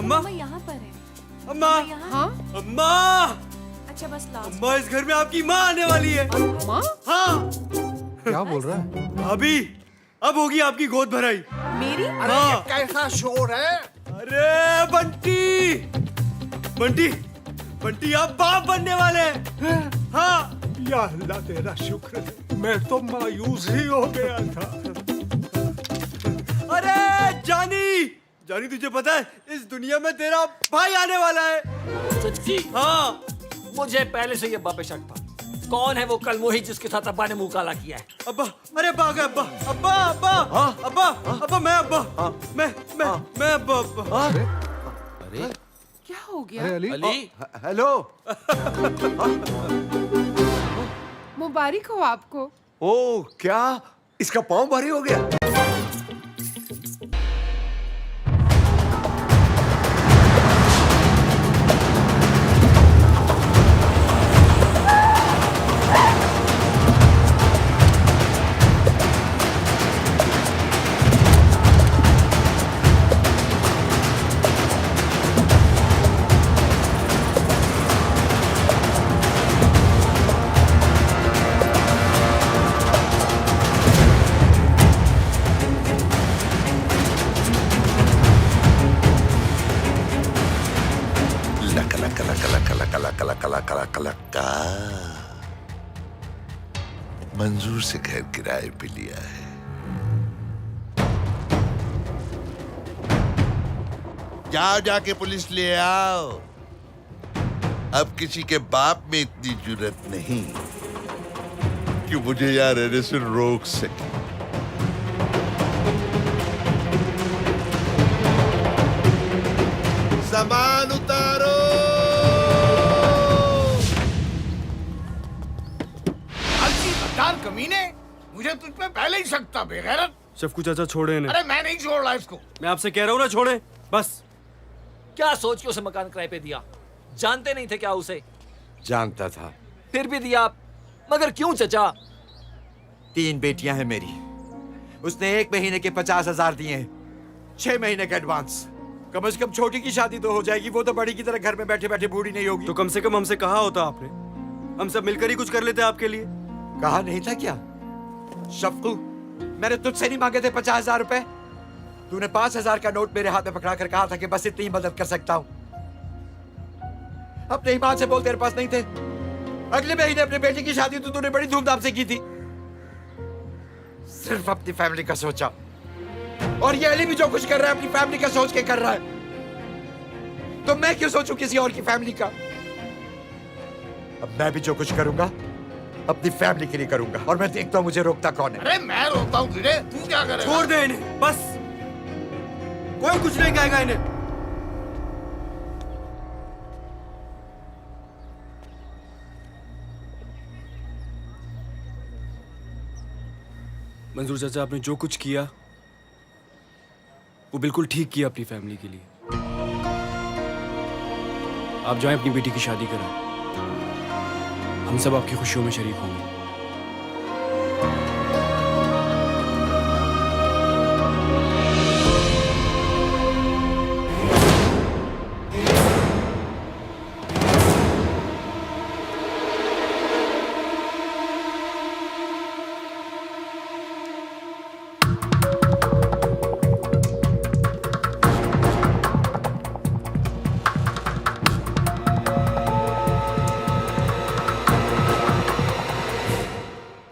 अम्मा मैं यहाँ पर है। अम्मा हाँ अम्मा अच्छा बस लास्ट। अम्मा इस घर में आपकी माँ आने वाली है। माँ? हाँ क्या बोल रहा है? अभी अब होगी आपकी गोद भराई। मेरी? अरे ये कैसा शोर है? अरे बंटी बंटी बंटी आप बाप बनने वाले हैं। हाँ या अल्लाह तेरा शुक्र है, मैं तो मायूस ही हो गया था। अरे जानी जानी तुझे पता है इस दुनिया में तेरा भाई आने वाला है। सच्ची? हाँ मुझे पहले से ये अब्बा पे शक था। कौन है वो कल मोही जिसके साथ अब्बा ने मुंह काला किया है? अब्बा अरे अब्बा आ गए, अब्बा अब्बा अब्बा अब्बा अब्बा मैं अब्बा मैं अब्बा अब्बा। अरे क्या हो गया? अरे अली, अली हेलो। मुबारक हो आपको। ओ क्या इसका पाँव भारी हो गया? मंजूर से घर किराए पे लिया है। जाओ जाके पुलिस ले आओ। अब किसी के बाप में इतनी जुर्रत नहीं कि मुझे यहाँ रहने से रोक सके। सामान उतारो। गद्दार कमीने, मुझे तुझ पे पहले ही शक था बेगैरत। शफकू चाचा छोड़े इन्हें। अरे मैं नहीं छोड़ रहा इसको। मैं आपसे कह रहा हूँ ना छोड़े बस। क्या सोच के उसे मकान किराए पे दिया? जानते नहीं थे क्या उसे? जानता था। फिर भी दिया आप, मगर क्यों चचा? 3 बेटियां हैं मेरी। उसने 1 महीने के 50,000 दिए हैं, 6 महीने का एडवांस। कम से कम छोटी की शादी तो हो जाएगी, वो तो बड़ी की तरह घर में बैठे बैठे बूढ़ी नहीं होगी। तो कम से कम हमसे कहा होता आपने, हम सब मिलकर ही कुछ कर लेते आपके लिए। कहा नहीं था क्या? शफकू, मैंने तुझसे नहीं मांगे थे 50,000 रुपए। तूने 5,000 का नोट मेरे हाथ में पकड़ा कर कहा था कि बस इतनी मदद कर सकता हूं। अपने ईमान से बोल, तेरे पास नहीं थे। अगले महीने अपने बेटी की शादी तो तूने बड़ी धूमधाम से की थी। सिर्फ अपनी फैमिली का सोचा। और ये अली भी जो कुछ कर रहा है अपनी फैमिली का सोच के कर रहा है। तो मैं क्यों सोचूं किसी और की फैमिली का? अब मैं भी जो कुछ करूंगा अपनी फैमिली के लिए करूंगा, और मैं देखता हूं मुझे रोकता कौन है। अरे मैं रोकता हूँ तुझे, तू क्या करेगा? छोड़ दे इन्हें बस, कोई कुछ नहीं कहेगा इन्हें। मंजूर चाचा, आपने जो कुछ किया वो बिल्कुल ठीक किया अपनी फैमिली के लिए। आप जाएं अपनी बेटी की शादी कराएं, हम सब आपकी खुशियों में शरीक होंगे।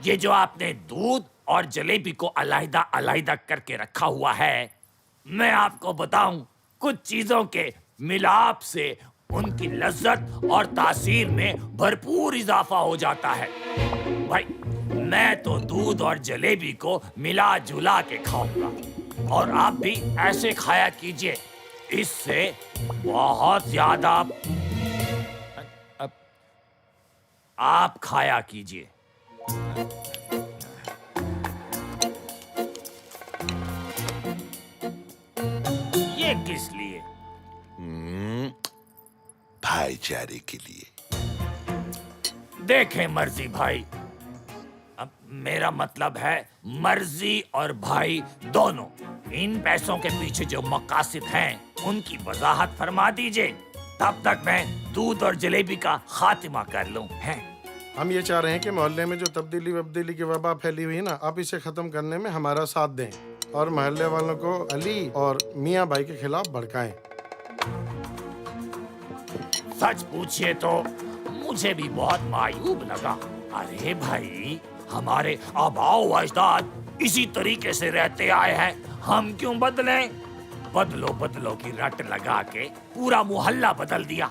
ये जो आपने दूध और जलेबी को अलग अलग करके रखा हुआ है, मैं आपको बताऊं, कुछ चीजों के मिलाप से उनकी लज्जत और तासीर में भरपूर इजाफा हो जाता है। भाई, मैं तो दूध और जलेबी को मिला जुला के खाऊंगा, और आप भी ऐसे खाया कीजिए। इससे बहुत ज्यादा आप खाया कीजिए। ये किस लिए? भाईचारे के लिए। देखें मर्जी भाई, अब मेरा मतलब है मर्जी और भाई दोनों। इन पैसों के पीछे जो मकासद हैं उनकी वजाहत फरमा दीजिए, तब तक मैं दूध और जलेबी का खात्मा कर लूं। हैं? हम ये चाह रहे हैं कि मोहल्ले में जो तब्दीली की वबा फैली हुई है ना, आप इसे खत्म करने में हमारा साथ दें और मोहल्ले वालों को अली और मियाँ भाई के खिलाफ भड़काएं। सच पूछिए तो मुझे भी बहुत मायूब लगा। अरे भाई, हमारे आबाओ अजदाद इसी तरीके से रहते आए हैं, हम क्यों बदलें? बदलो बदलो की रट लगा के पूरा मोहल्ला बदल दिया।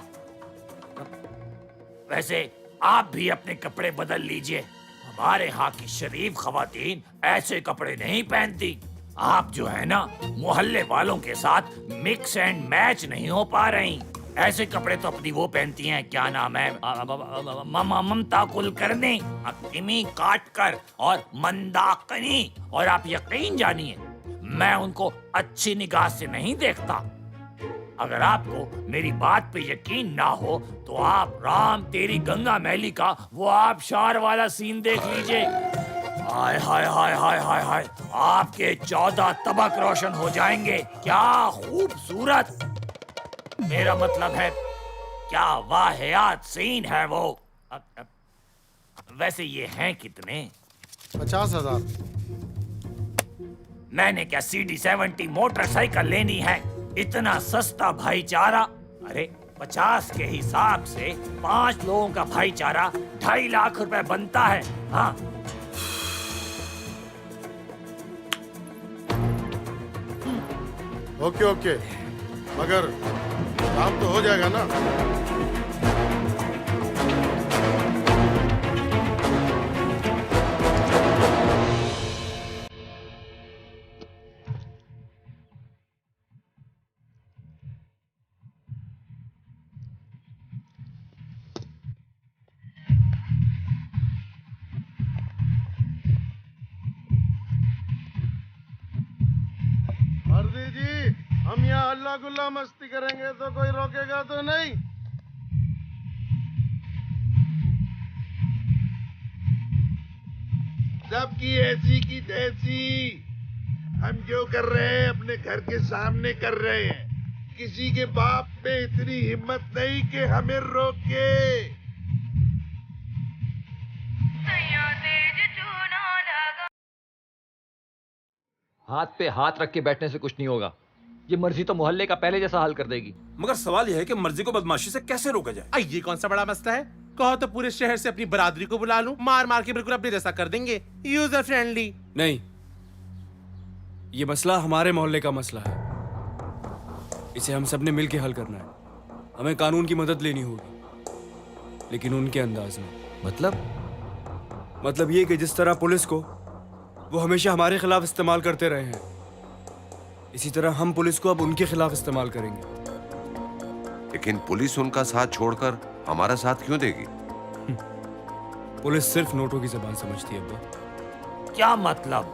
वैसे आप भी अपने कपड़े बदल लीजिए। हमारे यहाँ की शरीफ खवातीन ऐसे कपड़े नहीं पहनती। आप जो है ना, मोहल्ले वालों के साथ मिक्स एंड मैच नहीं हो पा रही। ऐसे कपड़े तो अपनी वो पहनती हैं, क्या नाम है, ममता कुलकर्णी, अक्तिमी काटकर और मंदाकिनी। और आप यकीन जानिए, मैं उनको अच्छी निगाह से नहीं देखता। अगर आपको मेरी बात पे यकीन ना हो तो आप राम तेरी गंगा मैली का वो आबशार वाला सीन देख लीजिए। हाय हाय हाय हाय हाय हाय, आपके 14 तबक रोशन हो जाएंगे। क्या खूबसूरत, मेरा मतलब है क्या वाहियात सीन है वो। वैसे ये हैं कितने? 50,000। मैंने क्या CD70 मोटरसाइकिल लेनी है? इतना सस्ता भाईचारा। अरे 50 के हिसाब से 5 लोगों का भाईचारा 2.5 लाख रुपए बनता है। हाँ, ओके ओके, मगर काम तो हो जाएगा ना? मर्दी जी, हम यहाँ अल्लाह गुल्ला मस्ती करेंगे तो कोई रोकेगा तो नहीं? सबकी ऐसी की तैसी। हम जो कर रहे हैं अपने घर के सामने कर रहे हैं। किसी के बाप में इतनी हिम्मत नहीं कि हमें रोके। हाथ पे हाथ रख के बैठने से कुछ नहीं होगा। ये मर्जी तो मोहल्ले का पहले जैसा हाल कर देगी। मगर सवाल यह है कि मर्जी को बदमाशी से कैसे रोका जाए? ये कौन सा बड़ा मसला है? कहो तो पूरे शहर से अपनी बरादरी को बुला लूं, मार मार के बिल्कुल अपने जैसा कर देंगे, यूजर फ्रेंडली। नहीं, ये मसला हमारे मोहल्ले का मसला है। इसे हम सब ने मिलकर हल करना है। हमें कानून की मदद लेनी होगी, लेकिन उनके अंदाज में। मतलब ये कि जिस तरह पुलिस को वो हमेशा हमारे खिलाफ इस्तेमाल करते रहे हैं, इसी तरह हम पुलिस को अब उनके खिलाफ इस्तेमाल करेंगे। लेकिन पुलिस उनका साथ छोड़कर हमारा साथ क्यों देगी? पुलिस सिर्फ नोटों की जबान समझती है अब्बा। क्या मतलब?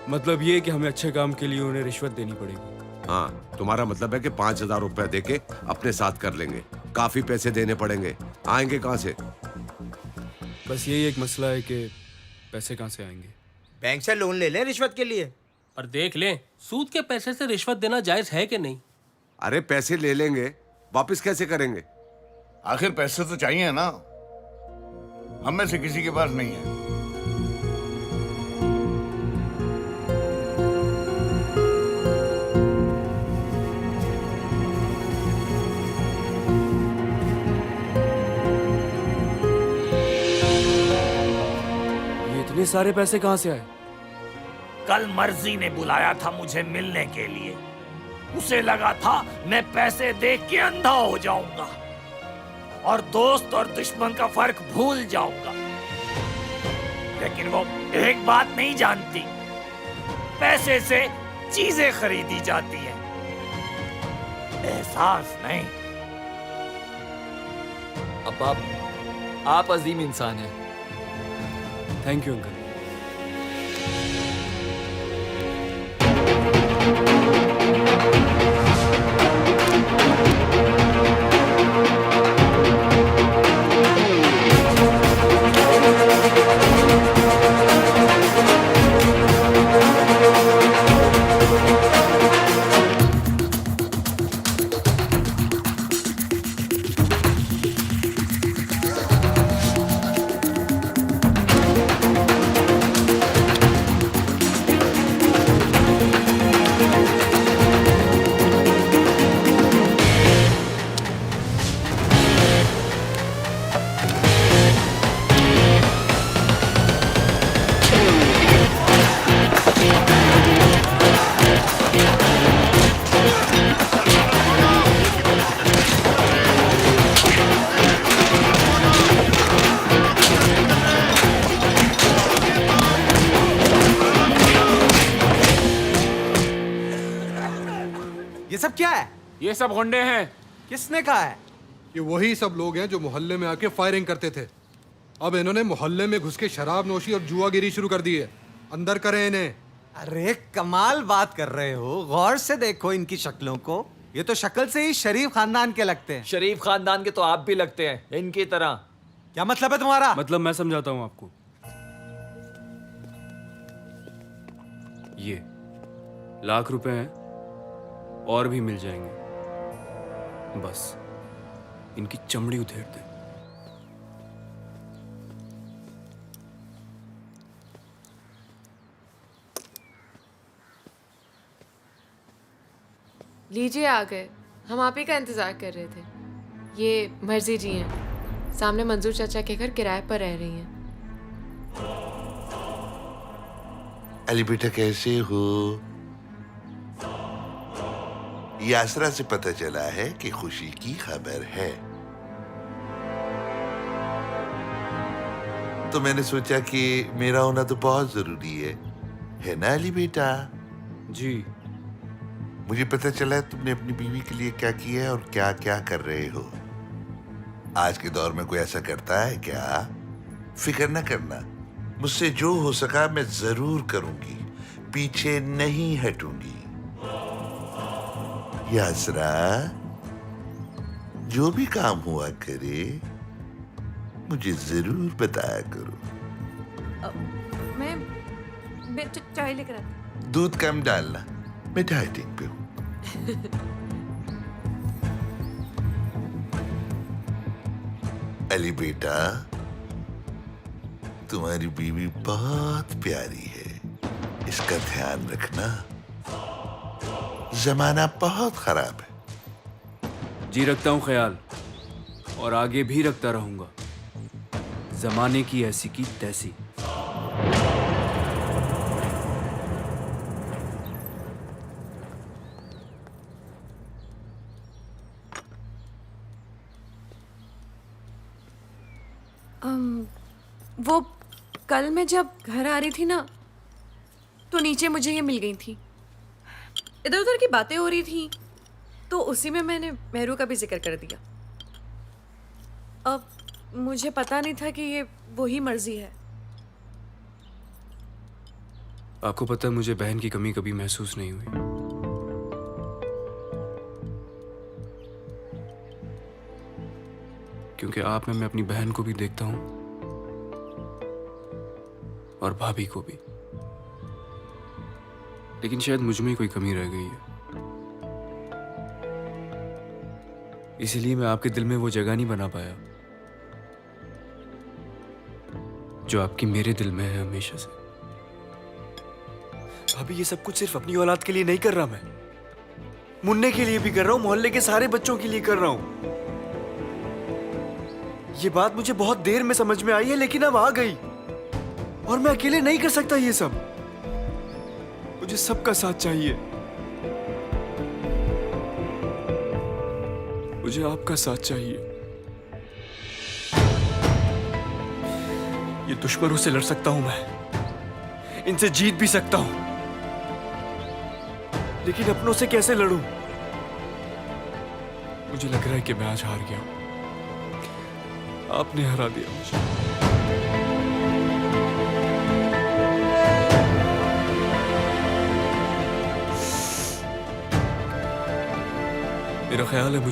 मतलब ये कि हमें अच्छे काम के लिए उन्हें रिश्वत देनी पड़ेगी। हाँ, तुम्हारा मतलब है कि 5,000 रुपए देके अपने साथ कर लेंगे। काफी पैसे देने पड़ेंगे, आएंगे कहाँ से? बस यही एक मसला है कि पैसे कहाँ से आएंगे। बैंक से लोन ले लें रिश्वत के लिए। और देख लें, सूद के पैसे से रिश्वत देना जायज है कि नहीं? अरे पैसे ले लेंगे, वापस कैसे करेंगे? आखिर पैसे तो चाहिए ना, हम में से किसी के पास नहीं है। ये इतने सारे पैसे कहाँ से आए? कल मर्जी ने बुलाया था मुझे मिलने के लिए। उसे लगा था मैं पैसे देख के अंधा हो जाऊंगा और दोस्त और दुश्मन का फर्क भूल जाऊंगा, लेकिन वो एक बात नहीं जानती, पैसे से चीजें खरीदी जाती हैं, एहसास नहीं। अब आप अजीम इंसान हैं। Thank you uncle. ये सब क्या है? ये सब गुंडे हैं। किसने कहा है? ये वही सब लोग हैं जो मोहल्ले में आके फायरिंग करते थे। अब इन्होंने मोहल्ले में घुस के शराब नोशी और जुआगिरी शुरू कर दी है। अंदर करें इन्हें। अरे कमाल बात कर रहे हो, गौर से देखो इनकी शक्लों को। ये तो शक्ल से ही शरीफ खानदान के लगते हैं। शरीफ खानदान के तो आप भी लगते हैं, इनकी तरह। क्या मतलब है तुम्हारा? मतलब मैं समझाता हूं आपको। ये लाख रुपए हैं और भी मिल जाएंगे, बस इनकी चमड़ी उधेड़ दे। लीजिए आ गए, हम आप ही का इंतजार कर रहे थे। ये मर्जी जी हैं, सामने मंजूर चाचा के घर किराए पर रह रही हैं। अली बेटा कैसे हो? यासरा से पता चला है कि खुशी की खबर है, तो मैंने सोचा कि मेरा होना तो बहुत जरूरी है ना अली बेटा? जी। मुझे पता चला है तुमने अपनी बीवी के लिए क्या किया है और क्या क्या कर रहे हो। आज के दौर में कोई ऐसा करता है क्या? फिक्र न करना, मुझसे जो हो सका मैं जरूर करूंगी, पीछे नहीं हटूंगी। यासरा, जो भी काम हुआ करे मुझे जरूर बताया करो। मैं चाय लेकर आती। दूध कम डालना, मैं डाइटिंग पे हूं। अली बेटा, तुम्हारी बीवी बहुत प्यारी है, इसका ध्यान रखना। जमाना बहुत खराब है। जी रखता हूं ख्याल, और आगे भी रखता रहूंगा। जमाने की ऐसी की तैसी। वो कल मैं जब घर आ रही थी ना, तो नीचे मुझे ये मिल गई थी। इधर उधर की बातें हो रही थी, तो उसी में मैंने मेहरू का भी जिक्र कर दिया। अब मुझे पता नहीं था कि ये वही मर्जी है। आपको पता है, मुझे बहन की कमी कभी महसूस नहीं हुई। क्योंकि आप में मैं अपनी बहन को भी देखता हूं और भाभी को भी, लेकिन शायद मुझ में ही कोई कमी रह गई है। इसीलिए मैं आपके दिल में वो जगह नहीं बना पाया जो आपकी मेरे दिल में है हमेशा से। भाभी, ये सब कुछ सिर्फ अपनी औलाद के लिए नहीं कर रहा मैं, मुन्ने के लिए भी कर रहा हूं, मोहल्ले के सारे बच्चों के लिए कर रहा हूं। ये बात मुझे बहुत देर में समझ में आई है, लेकिन अब आ गई, और मैं अकेले नहीं कर सकता ये सब। मुझे सबका साथ चाहिए। मुझे आपका साथ चाहिए। ये दुश्मनों से लड़ सकता हूं मैं, इनसे जीत भी सकता हूं, लेकिन अपनों से कैसे लड़ूं? मुझे लग रहा है कि मैं आज हार गया हूं। आपने हरा दिया मुझे। मेरा ख्याल है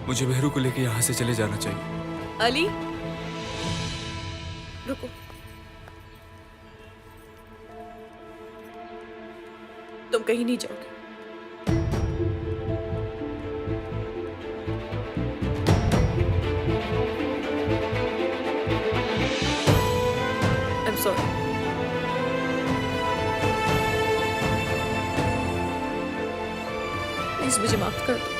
मुझे मेहरू को लेकर यहां से चले जाना चाहिए। अली, रुको। तुम कहीं नहीं जाओगे। I'm sorry. प्लीज मुझे माफ कर दो।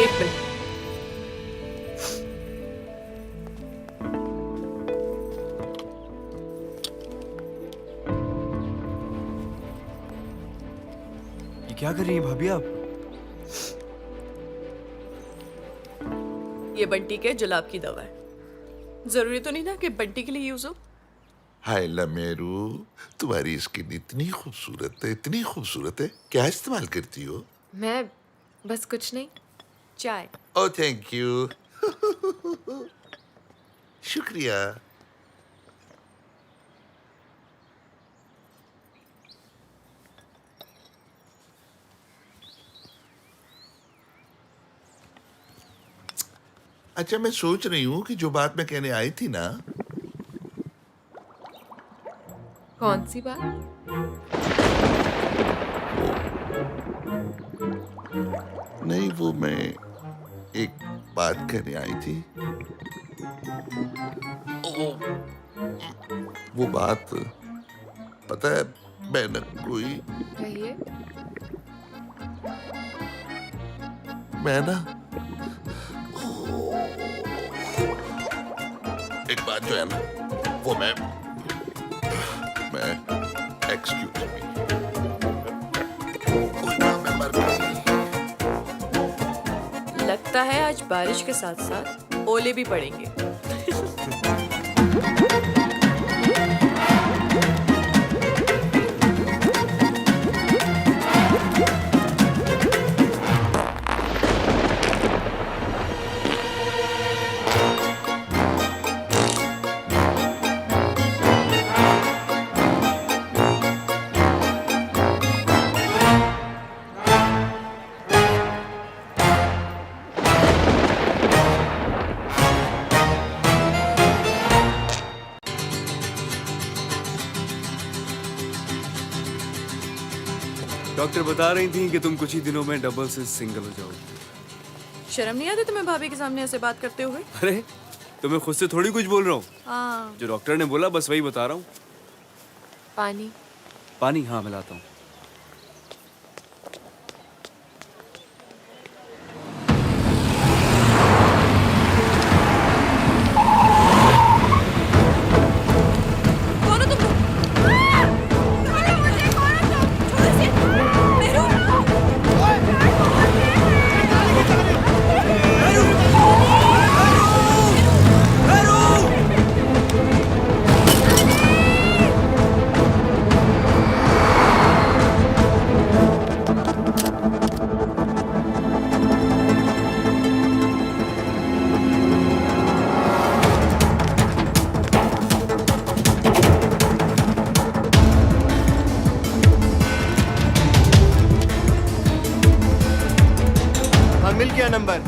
एक मिनट। ये क्या कर रही हैं भाभी आप? ये बंटी के जुलाब की दवा है। जरूरी तो नहीं ना कि बंटी के लिए यूज हो। हाय लमेरू, तुम्हारी स्किन इतनी खूबसूरत है, क्या इस्तेमाल करती हो? मैं बस कुछ नहीं, चाय। Oh thank you. शुक्रिया। अच्छा, मैं सोच रही हूँ कि जो बात मैं कहने आई थी ना। कौन सी बात? नहीं, वो मैं एक बात कहने आई थी। वो बात, पता है, मैं न कोई, कहिए। मैं ना एक बात जो है ना, वो मैं एक्सक्यूज मी, कोई ना, मैं मर गई। लगता है आज बारिश के साथ साथ ओले भी पड़ेंगे। डॉक्टर बता रही थी कि तुम कुछ ही दिनों में डबल से सिंगल हो जाओगी। शर्म नहीं आती तुम्हें भाभी के सामने ऐसे बात करते हुए? अरे, तो मैं खुद से थोड़ी कुछ बोल रहा हूँ। हाँ। जो डॉक्टर ने बोला बस वही बता रहा हूँ। पानी। पानी, हाँ मैं लाता हूँ। नंबर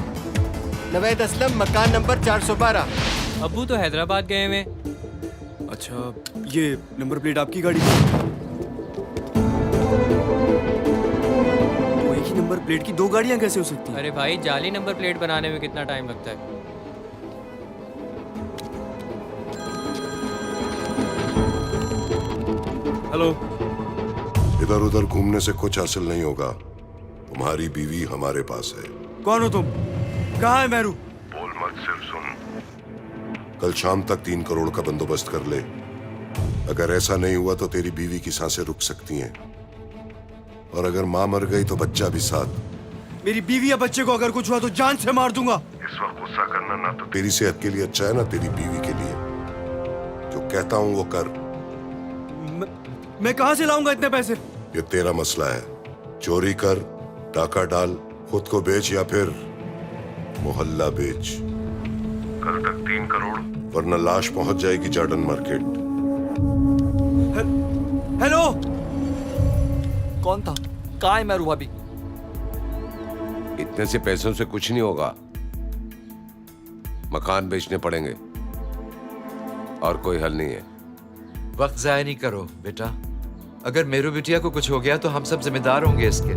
नवेद असलम, मकान नंबर 412। अब्बू तो हैदराबाद गए हुए। अच्छा, ये नंबर प्लेट आपकी गाड़ी की? तो एक ही नंबर प्लेट की दो गाड़ियां कैसे हो सकती हैं? अरे भाई, जाली नंबर प्लेट बनाने में कितना टाइम लगता है? हेलो। इधर उधर घूमने से कुछ हासिल नहीं होगा। तुम्हारी बीवी हमारे पास है। कौन हो तुम? कहाँ है मेहरू? बोल मत, सिर्फ सुन। कल शाम तक 3 करोड़ का बंदोबस्त कर ले। अगर ऐसा नहीं हुआ तो तेरी बीवी की सांसें रुक सकती हैं, और अगर मां मर गई तो बच्चा भी साथ। मेरी बीवी या बच्चे को अगर कुछ हुआ तो जान से मार दूंगा। इस वक्त गुस्सा करना ना तो तेरी सेहत के लिए अच्छा है, ना तेरी बीवी के लिए। जो कहता हूं वो कर। मैं कहां से लाऊंगा इतने पैसे? ये तेरा मसला है। चोरी कर, डाका डाल, खुद को बेच या फिर मोहल्ला बेच। कल तक 3 करोड़, वरना लाश पहुंच जाएगी जार्डन मार्केट। हेलो। कौन था? कहाँ है मेहरू अभी? इतने से पैसों से कुछ नहीं होगा। मकान बेचने पड़ेंगे और कोई हल नहीं है। वक्त जाया नहीं करो बेटा। अगर मेरू बिटिया को कुछ हो गया तो हम सब जिम्मेदार होंगे इसके।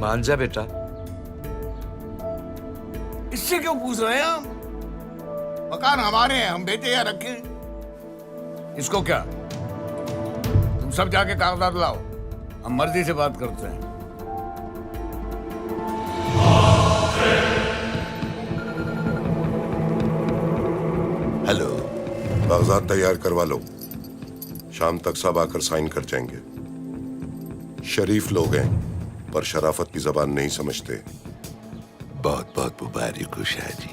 मान जा बेटा। इससे क्यों पूछ रहे हैं हम? मकान हमारे हैं, हम बेचे या रखे। इसको क्या? तुम सब जाके कागजात लाओ, हम मर्जी से बात करते हैं। हेलो। कागजात तैयार करवा लो, शाम तक सब आकर साइन कर जाएंगे। शरीफ लोग हैं पर शराफत की जबान नहीं समझते। बहुत बहुत मुबारक हो Shahji.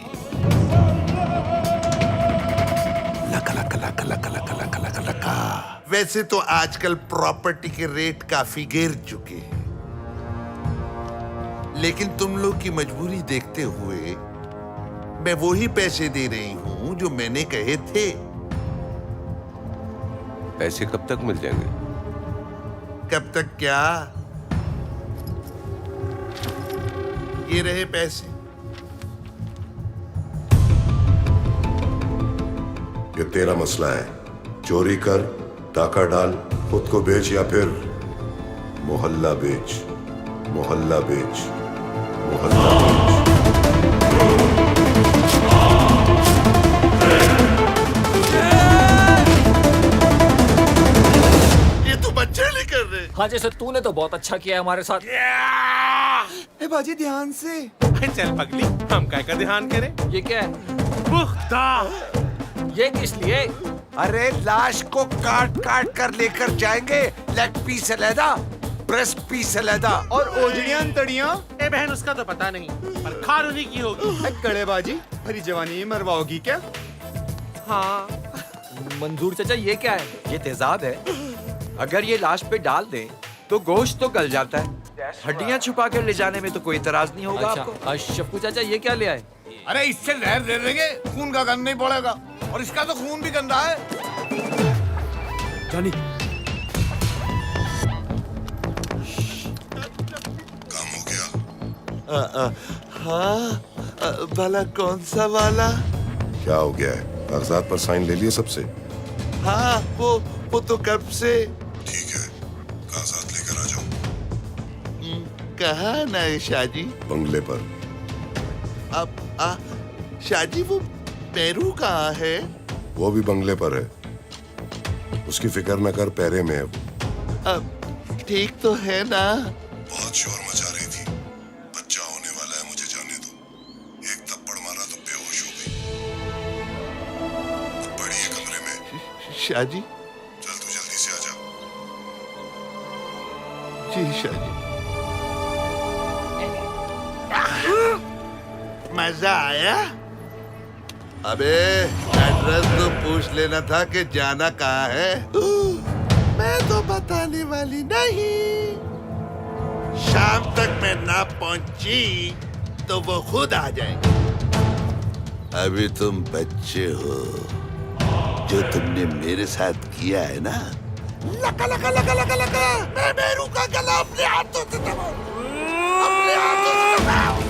Luck luck luck luck luck luck luck luck वैसे तो आजकल प्रॉपर्टी के रेट काफी गिर चुके हैं, लेकिन तुम लोग की मजबूरी देखते हुए मैं वही पैसे दे रही हूं जो मैंने कहे थे। पैसे कब तक मिल जाएंगे? कब तक क्या? ये रहे पैसे। ये तेरा मसला है। चोरी कर, डाका डाल, खुद को बेच या फिर मोहल्ला बेच, मोहल्ला बेच, मोहल्ला बेच। ये तो बच्चे नहीं कर रहे। हाँ जैसे तूने तो बहुत अच्छा किया है हमारे साथ। ए बाजी ध्यान से। चल पगली, हम क्या का ध्यान करें? ये क्या है? पुख्ता। ये किस लिए? अरे लाश को काट काट कर लेकर जाएंगे। लेग पीस अलहदा, ब्रेस्ट पीस अलहदा। और ओजड़ियां तड़ियां? ए बहन उसका तो पता नहीं, पर खारूनी की होगी। कड़ेबाजी भरी जवानी मरवाओगी क्या? हाँ। मंजूर चाचा ये क्या है? ये तेजाब है। अगर ये लाश पे डाल दें तो गोश्त तो गल जाता है। हड्डियां छुपा कर ले जाने में तो कोई इतराज नहीं होगा आपको। शप्पू चाचा ये क्या ले आए? अरे इससे जहर दे देंगे, खून का गंद नहीं पड़ेगा, और इसका तो खून भी गंदा है। जानी काम हो गया? हाँ, भला कौन सा वाला? क्या हो गया है? कागजात पर साइन ले लिए सबसे? हाँ, वो तो कब से। ठीक है, कागजात लेकर आ जाओ। कहाँ ना है शाहजी? बंगले पर। अब शाहजी वो पेरू कहाँ है? वो भी बंगले पर है। उसकी फिक्र न कर, पैरे में है वो। अब ठीक तो है ना? बहुत शोर मचा रही थी। बच्चा होने वाला है, मुझे जाने दो। एक थप्पड़ मारा तो बेहोश हो गई। अब बड़ी है कमरे में। शाहजी। चल तू जल्दी से आ जा। जी शाहजी। मजा आया? अबे एड्रेस तो पूछ लेना था कि जाना कहाँ है। मैं तो बताने वाली नहीं। शाम तक मैं ना पहुंची तो वो खुद आ जाएंगे। अभी तुम बच्चे हो। जो तुमने मेरे साथ किया है ना, लका लका लका लका लका, मैं मेरू का गला अपने हाथों से दबाऊं, अपने हाथों से दबाऊं।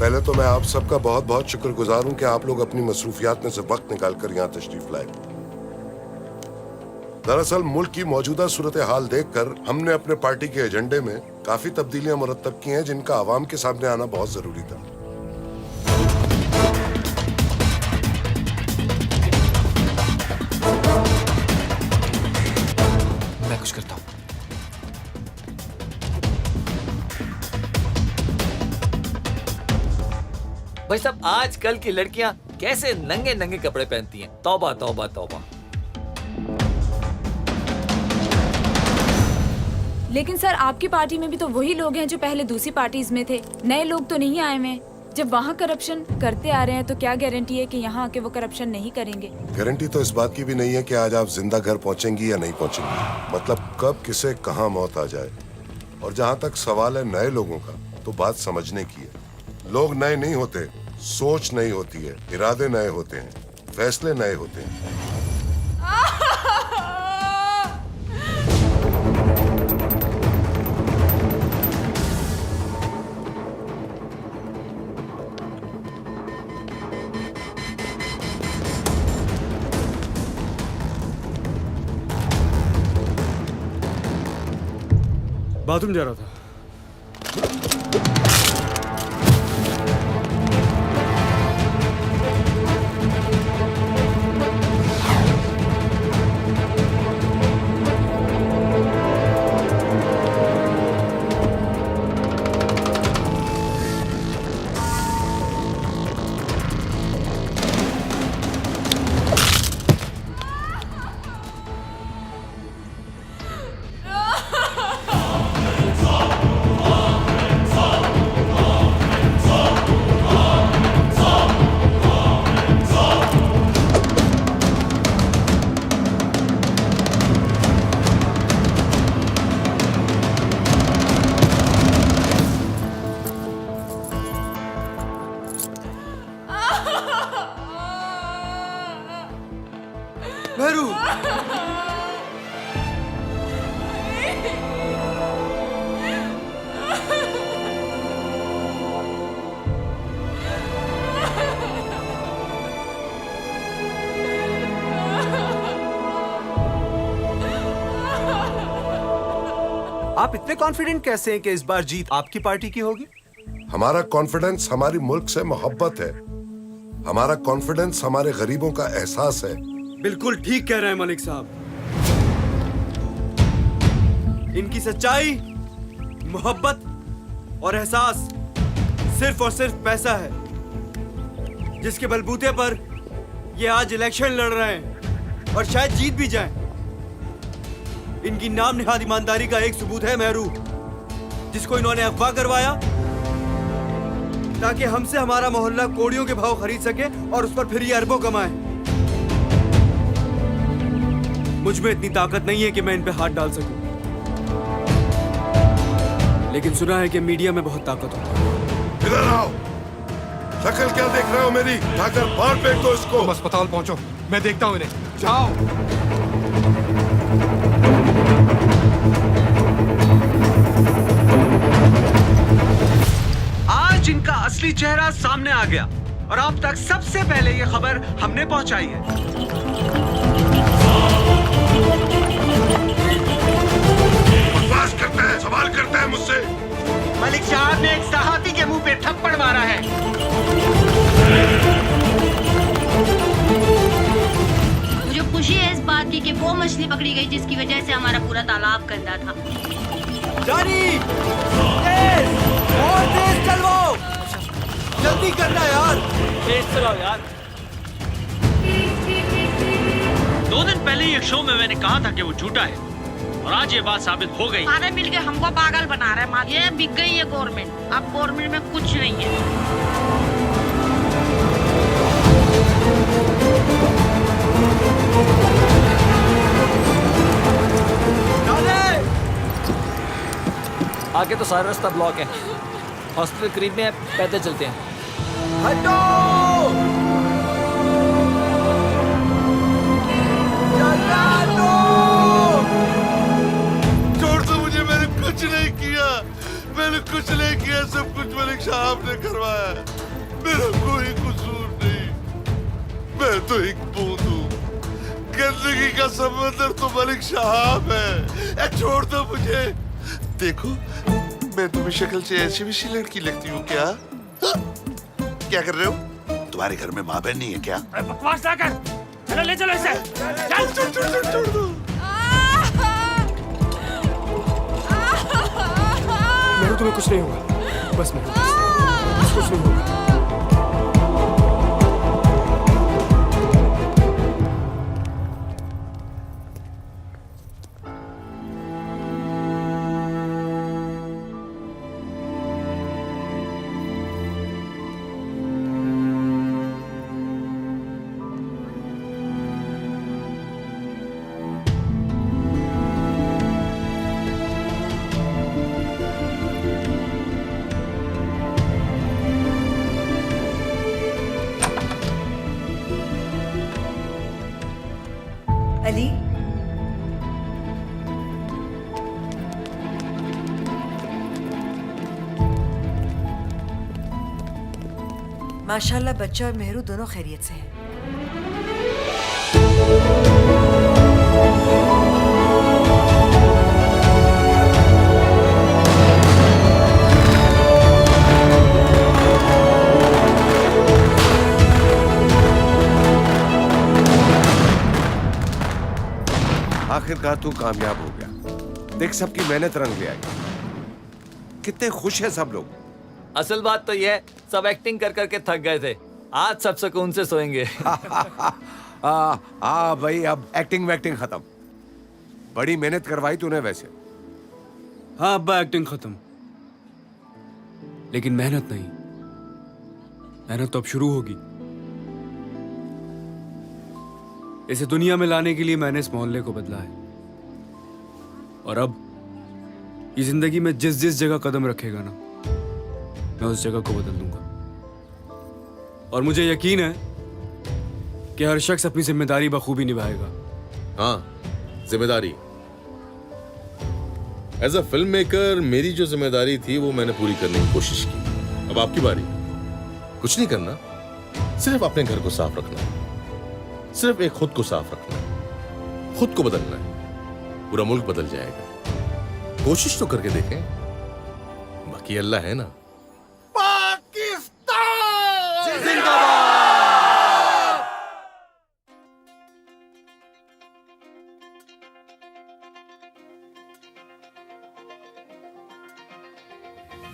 पहले तो मैं आप सबका बहुत बहुत शुक्रगुजार हूं कि आप लोग अपनी मसरूफियात में से वक्त निकालकर यहाँ तशरीफ लाए। दरअसल मुल्क की मौजूदा सूरत हाल देखकर हमने अपने पार्टी के एजेंडे में काफी तब्दीलियां मुरतब की हैं, जिनका आवाम के सामने आना बहुत जरूरी था। मैं कुछ करता हूँ। भाई साहब आजकल की लड़कियां कैसे नंगे नंगे कपड़े पहनती हैं। तौबा तौबा तौबा। लेकिन सर आपकी पार्टी में भी तो वही लोग हैं जो पहले दूसरी पार्टीज में थे। नए लोग तो नहीं आए हैं। जब वहाँ करप्शन करते आ रहे हैं तो क्या गारंटी है कि यहाँ आके वो करप्शन नहीं करेंगे? गारंटी तो इस बात की भी नहीं है कि आज आप जिंदा घर पहुंचेंगी या नहीं पहुंचेंगी। मतलब कब किसे कहां मौत आ जाए। और जहां तक सवाल है नए लोगों का, तो बात समझने की है। लोग नए नहीं होते, सोच नई होती है, इरादे नए होते हैं, फैसले नए होते हैं। बाथरूम जा रहा था। आप इतने कॉन्फिडेंट कैसे हैं कि इस बार जीत आपकी पार्टी की होगी? हमारा कॉन्फिडेंस हमारी मुल्क से मोहब्बत है। हमारा कॉन्फिडेंस हमारे गरीबों का एहसास है। बिल्कुल ठीक कह रहे हैं मलिक साहब। इनकी सच्चाई, मोहब्बत और एहसास सिर्फ और सिर्फ पैसा है, जिसके बलबूते पर ये आज इलेक्शन लड़ रहे हैं और शायद जीत भी जाएं। इनकी नाम निहाद ईमानदारी का एक सबूत है मेहरू, जिसको इन्होंने अगवा करवाया ताकि हमसे हमारा मोहल्ला कोड़ियों के भाव खरीद सके और उस पर फिर ये अरबों कमाए। मुझ में इतनी ताकत नहीं है कि मैं इन पे हाथ डाल सकूं, लेकिन सुना है कि मीडिया में बहुत ताकत हो। इधर आओ। शक्ल क्या देख रहे हो मेरी? ठाकर बाहर फेंक दो इसको। तुम अस्पताल पहुंचो, मैं देखता हूं इन्हें। जाओ। आज इनका असली चेहरा सामने आ गया और अब तक सबसे पहले ये खबर हमने पहुंचाई है। बकवास करते हैं, सवाल करते हैं मुझसे। मलिक साहब ने एक सहाफी के मुंह पे थप्पड़ मारा है। मुझे खुशी है इस बात की कि वो मछली पकड़ी गई जिसकी वजह से हमारा पूरा तालाब गंदा था। जानी, तेज, और तेज चलो, जल्दी करना यार, तेज चलाओ यार। 2 दिन पहले ही एक शो में मैंने कहा था कि वो झूठा है और आज ये बात साबित हो गई। सारे मिलके हमको पागल बना रहे हैं। ये बिक गई है गवर्नमेंट, अब गवर्नमेंट में कुछ नहीं है। आगे तो सारा रास्ता ब्लॉक है। हॉस्पिटल करीब में है, पैदल चलते हैं। हटो! छोड़ दो मुझे, मैंने कुछ नहीं किया। मैंने कुछ नहीं किया, सब कुछ मलिक साहब ने करवाया। मेरा कोई कसूर नहीं। मैं तो एक बूंद हूँ। गंदगी का समंदर तो मलिक साहब है। छोड़ दो मुझे। देखो, मैं तुम्हें शक्ल से ऐसी वैसी लड़की लगती हूँ क्या? क्या कर रहे हो? तुम्हारे घर में माँ बहन नहीं है क्या? बकवास ना कर, चलो ले चलो इसे। छोड़ दो। मेरे तुम्हें कुछ नहीं होगा, बस मेरे कुछ नहीं होगा। अली, माशाल्लाह बच्चा और मेहरू दोनों खैरियत से हैं। आखिरकार तू कामयाब हो गया। देख, सबकी मेहनत रंग ले आई। कितने खुश हैं सब लोग। असल बात तो ये है, सब एक्टिंग कर करके थक गए थे। आज सब सुकून से सोएंगे। भाई, अब एक्टिंग वैक्टिंग खत्म। बड़ी मेहनत करवाई तूने वैसे। हाँ अब्बा, एक्टिंग खत्म, लेकिन मेहनत नहीं। मेहनत तो अब शुरू होगी। इसे दुनिया में लाने के लिए मैंने इस मोहल्ले को बदला है, और अब ये जिंदगी में जिस जिस जगह कदम रखेगा ना, मैं उस जगह को बदल दूंगा। और मुझे यकीन है कि हर शख्स अपनी जिम्मेदारी बखूबी निभाएगा। हाँ, जिम्मेदारी। एज अ फिल्म मेकर मेरी जो जिम्मेदारी थी वो मैंने पूरी करने की कोशिश की। अब आपकी बारी। कुछ नहीं करना, सिर्फ अपने घर को साफ रखना है। सिर्फ एक खुद को साफ रखना है, खुद को बदलना है, पूरा मुल्क बदल जाएगा। कोशिश तो करके देखें, बाकी अल्लाह है ना। पाकिस्तान जिंदाबाद।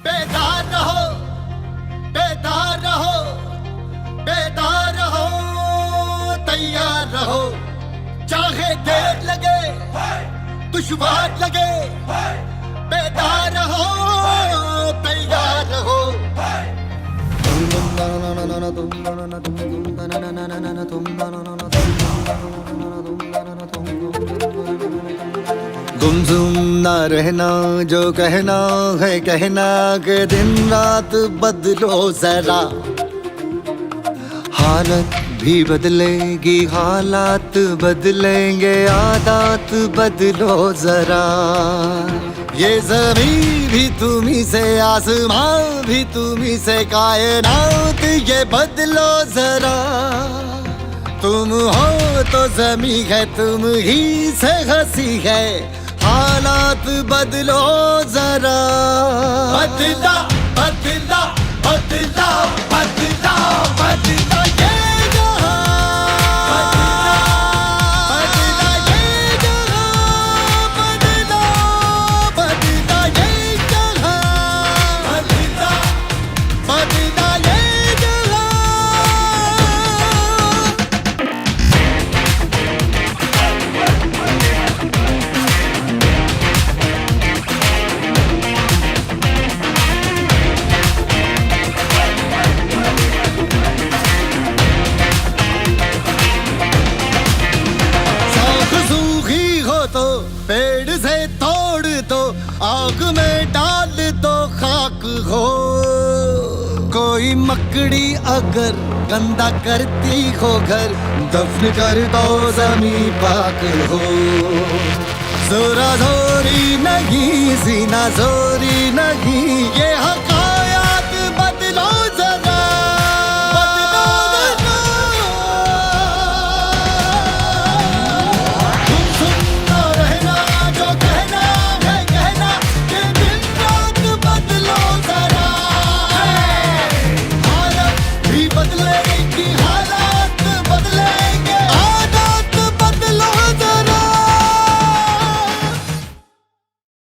बेदार रहो, बेदार रहो, बेदार रहो, तैयार रहो, चाहे देर लगे, दुश्वार लगे, बेदार रहो, तैयार रहो। गुमसुम ना रहना, जो कहना है कहना, के दिन रात बदलो जरा। हालत भी बदलेगी, हालात बदलेंगे, आदत बदलो जरा। ये ज़मीन भी तुम्ही से, आसमां भी तुम्ही से, कायनात ये बदलो जरा। तुम हो तो ज़मीं है, तुम ही से हंसी है, हालात बदलो जरा। बदला बदला बदला बदला बदला ये जहां, बदला ये जहां, बदला बदला ये जहां, बदला बदला ये जहां। शौक सूखी हो तो पेड़ से तोड़ दो, आग में डाल दो खाक हो। कोई मकड़ी अगर गंदा करती हो घर, दफन कर दो ज़मीं पाक हो। जोरा जोरी नहीं, सीना जोरी नहीं, ये हक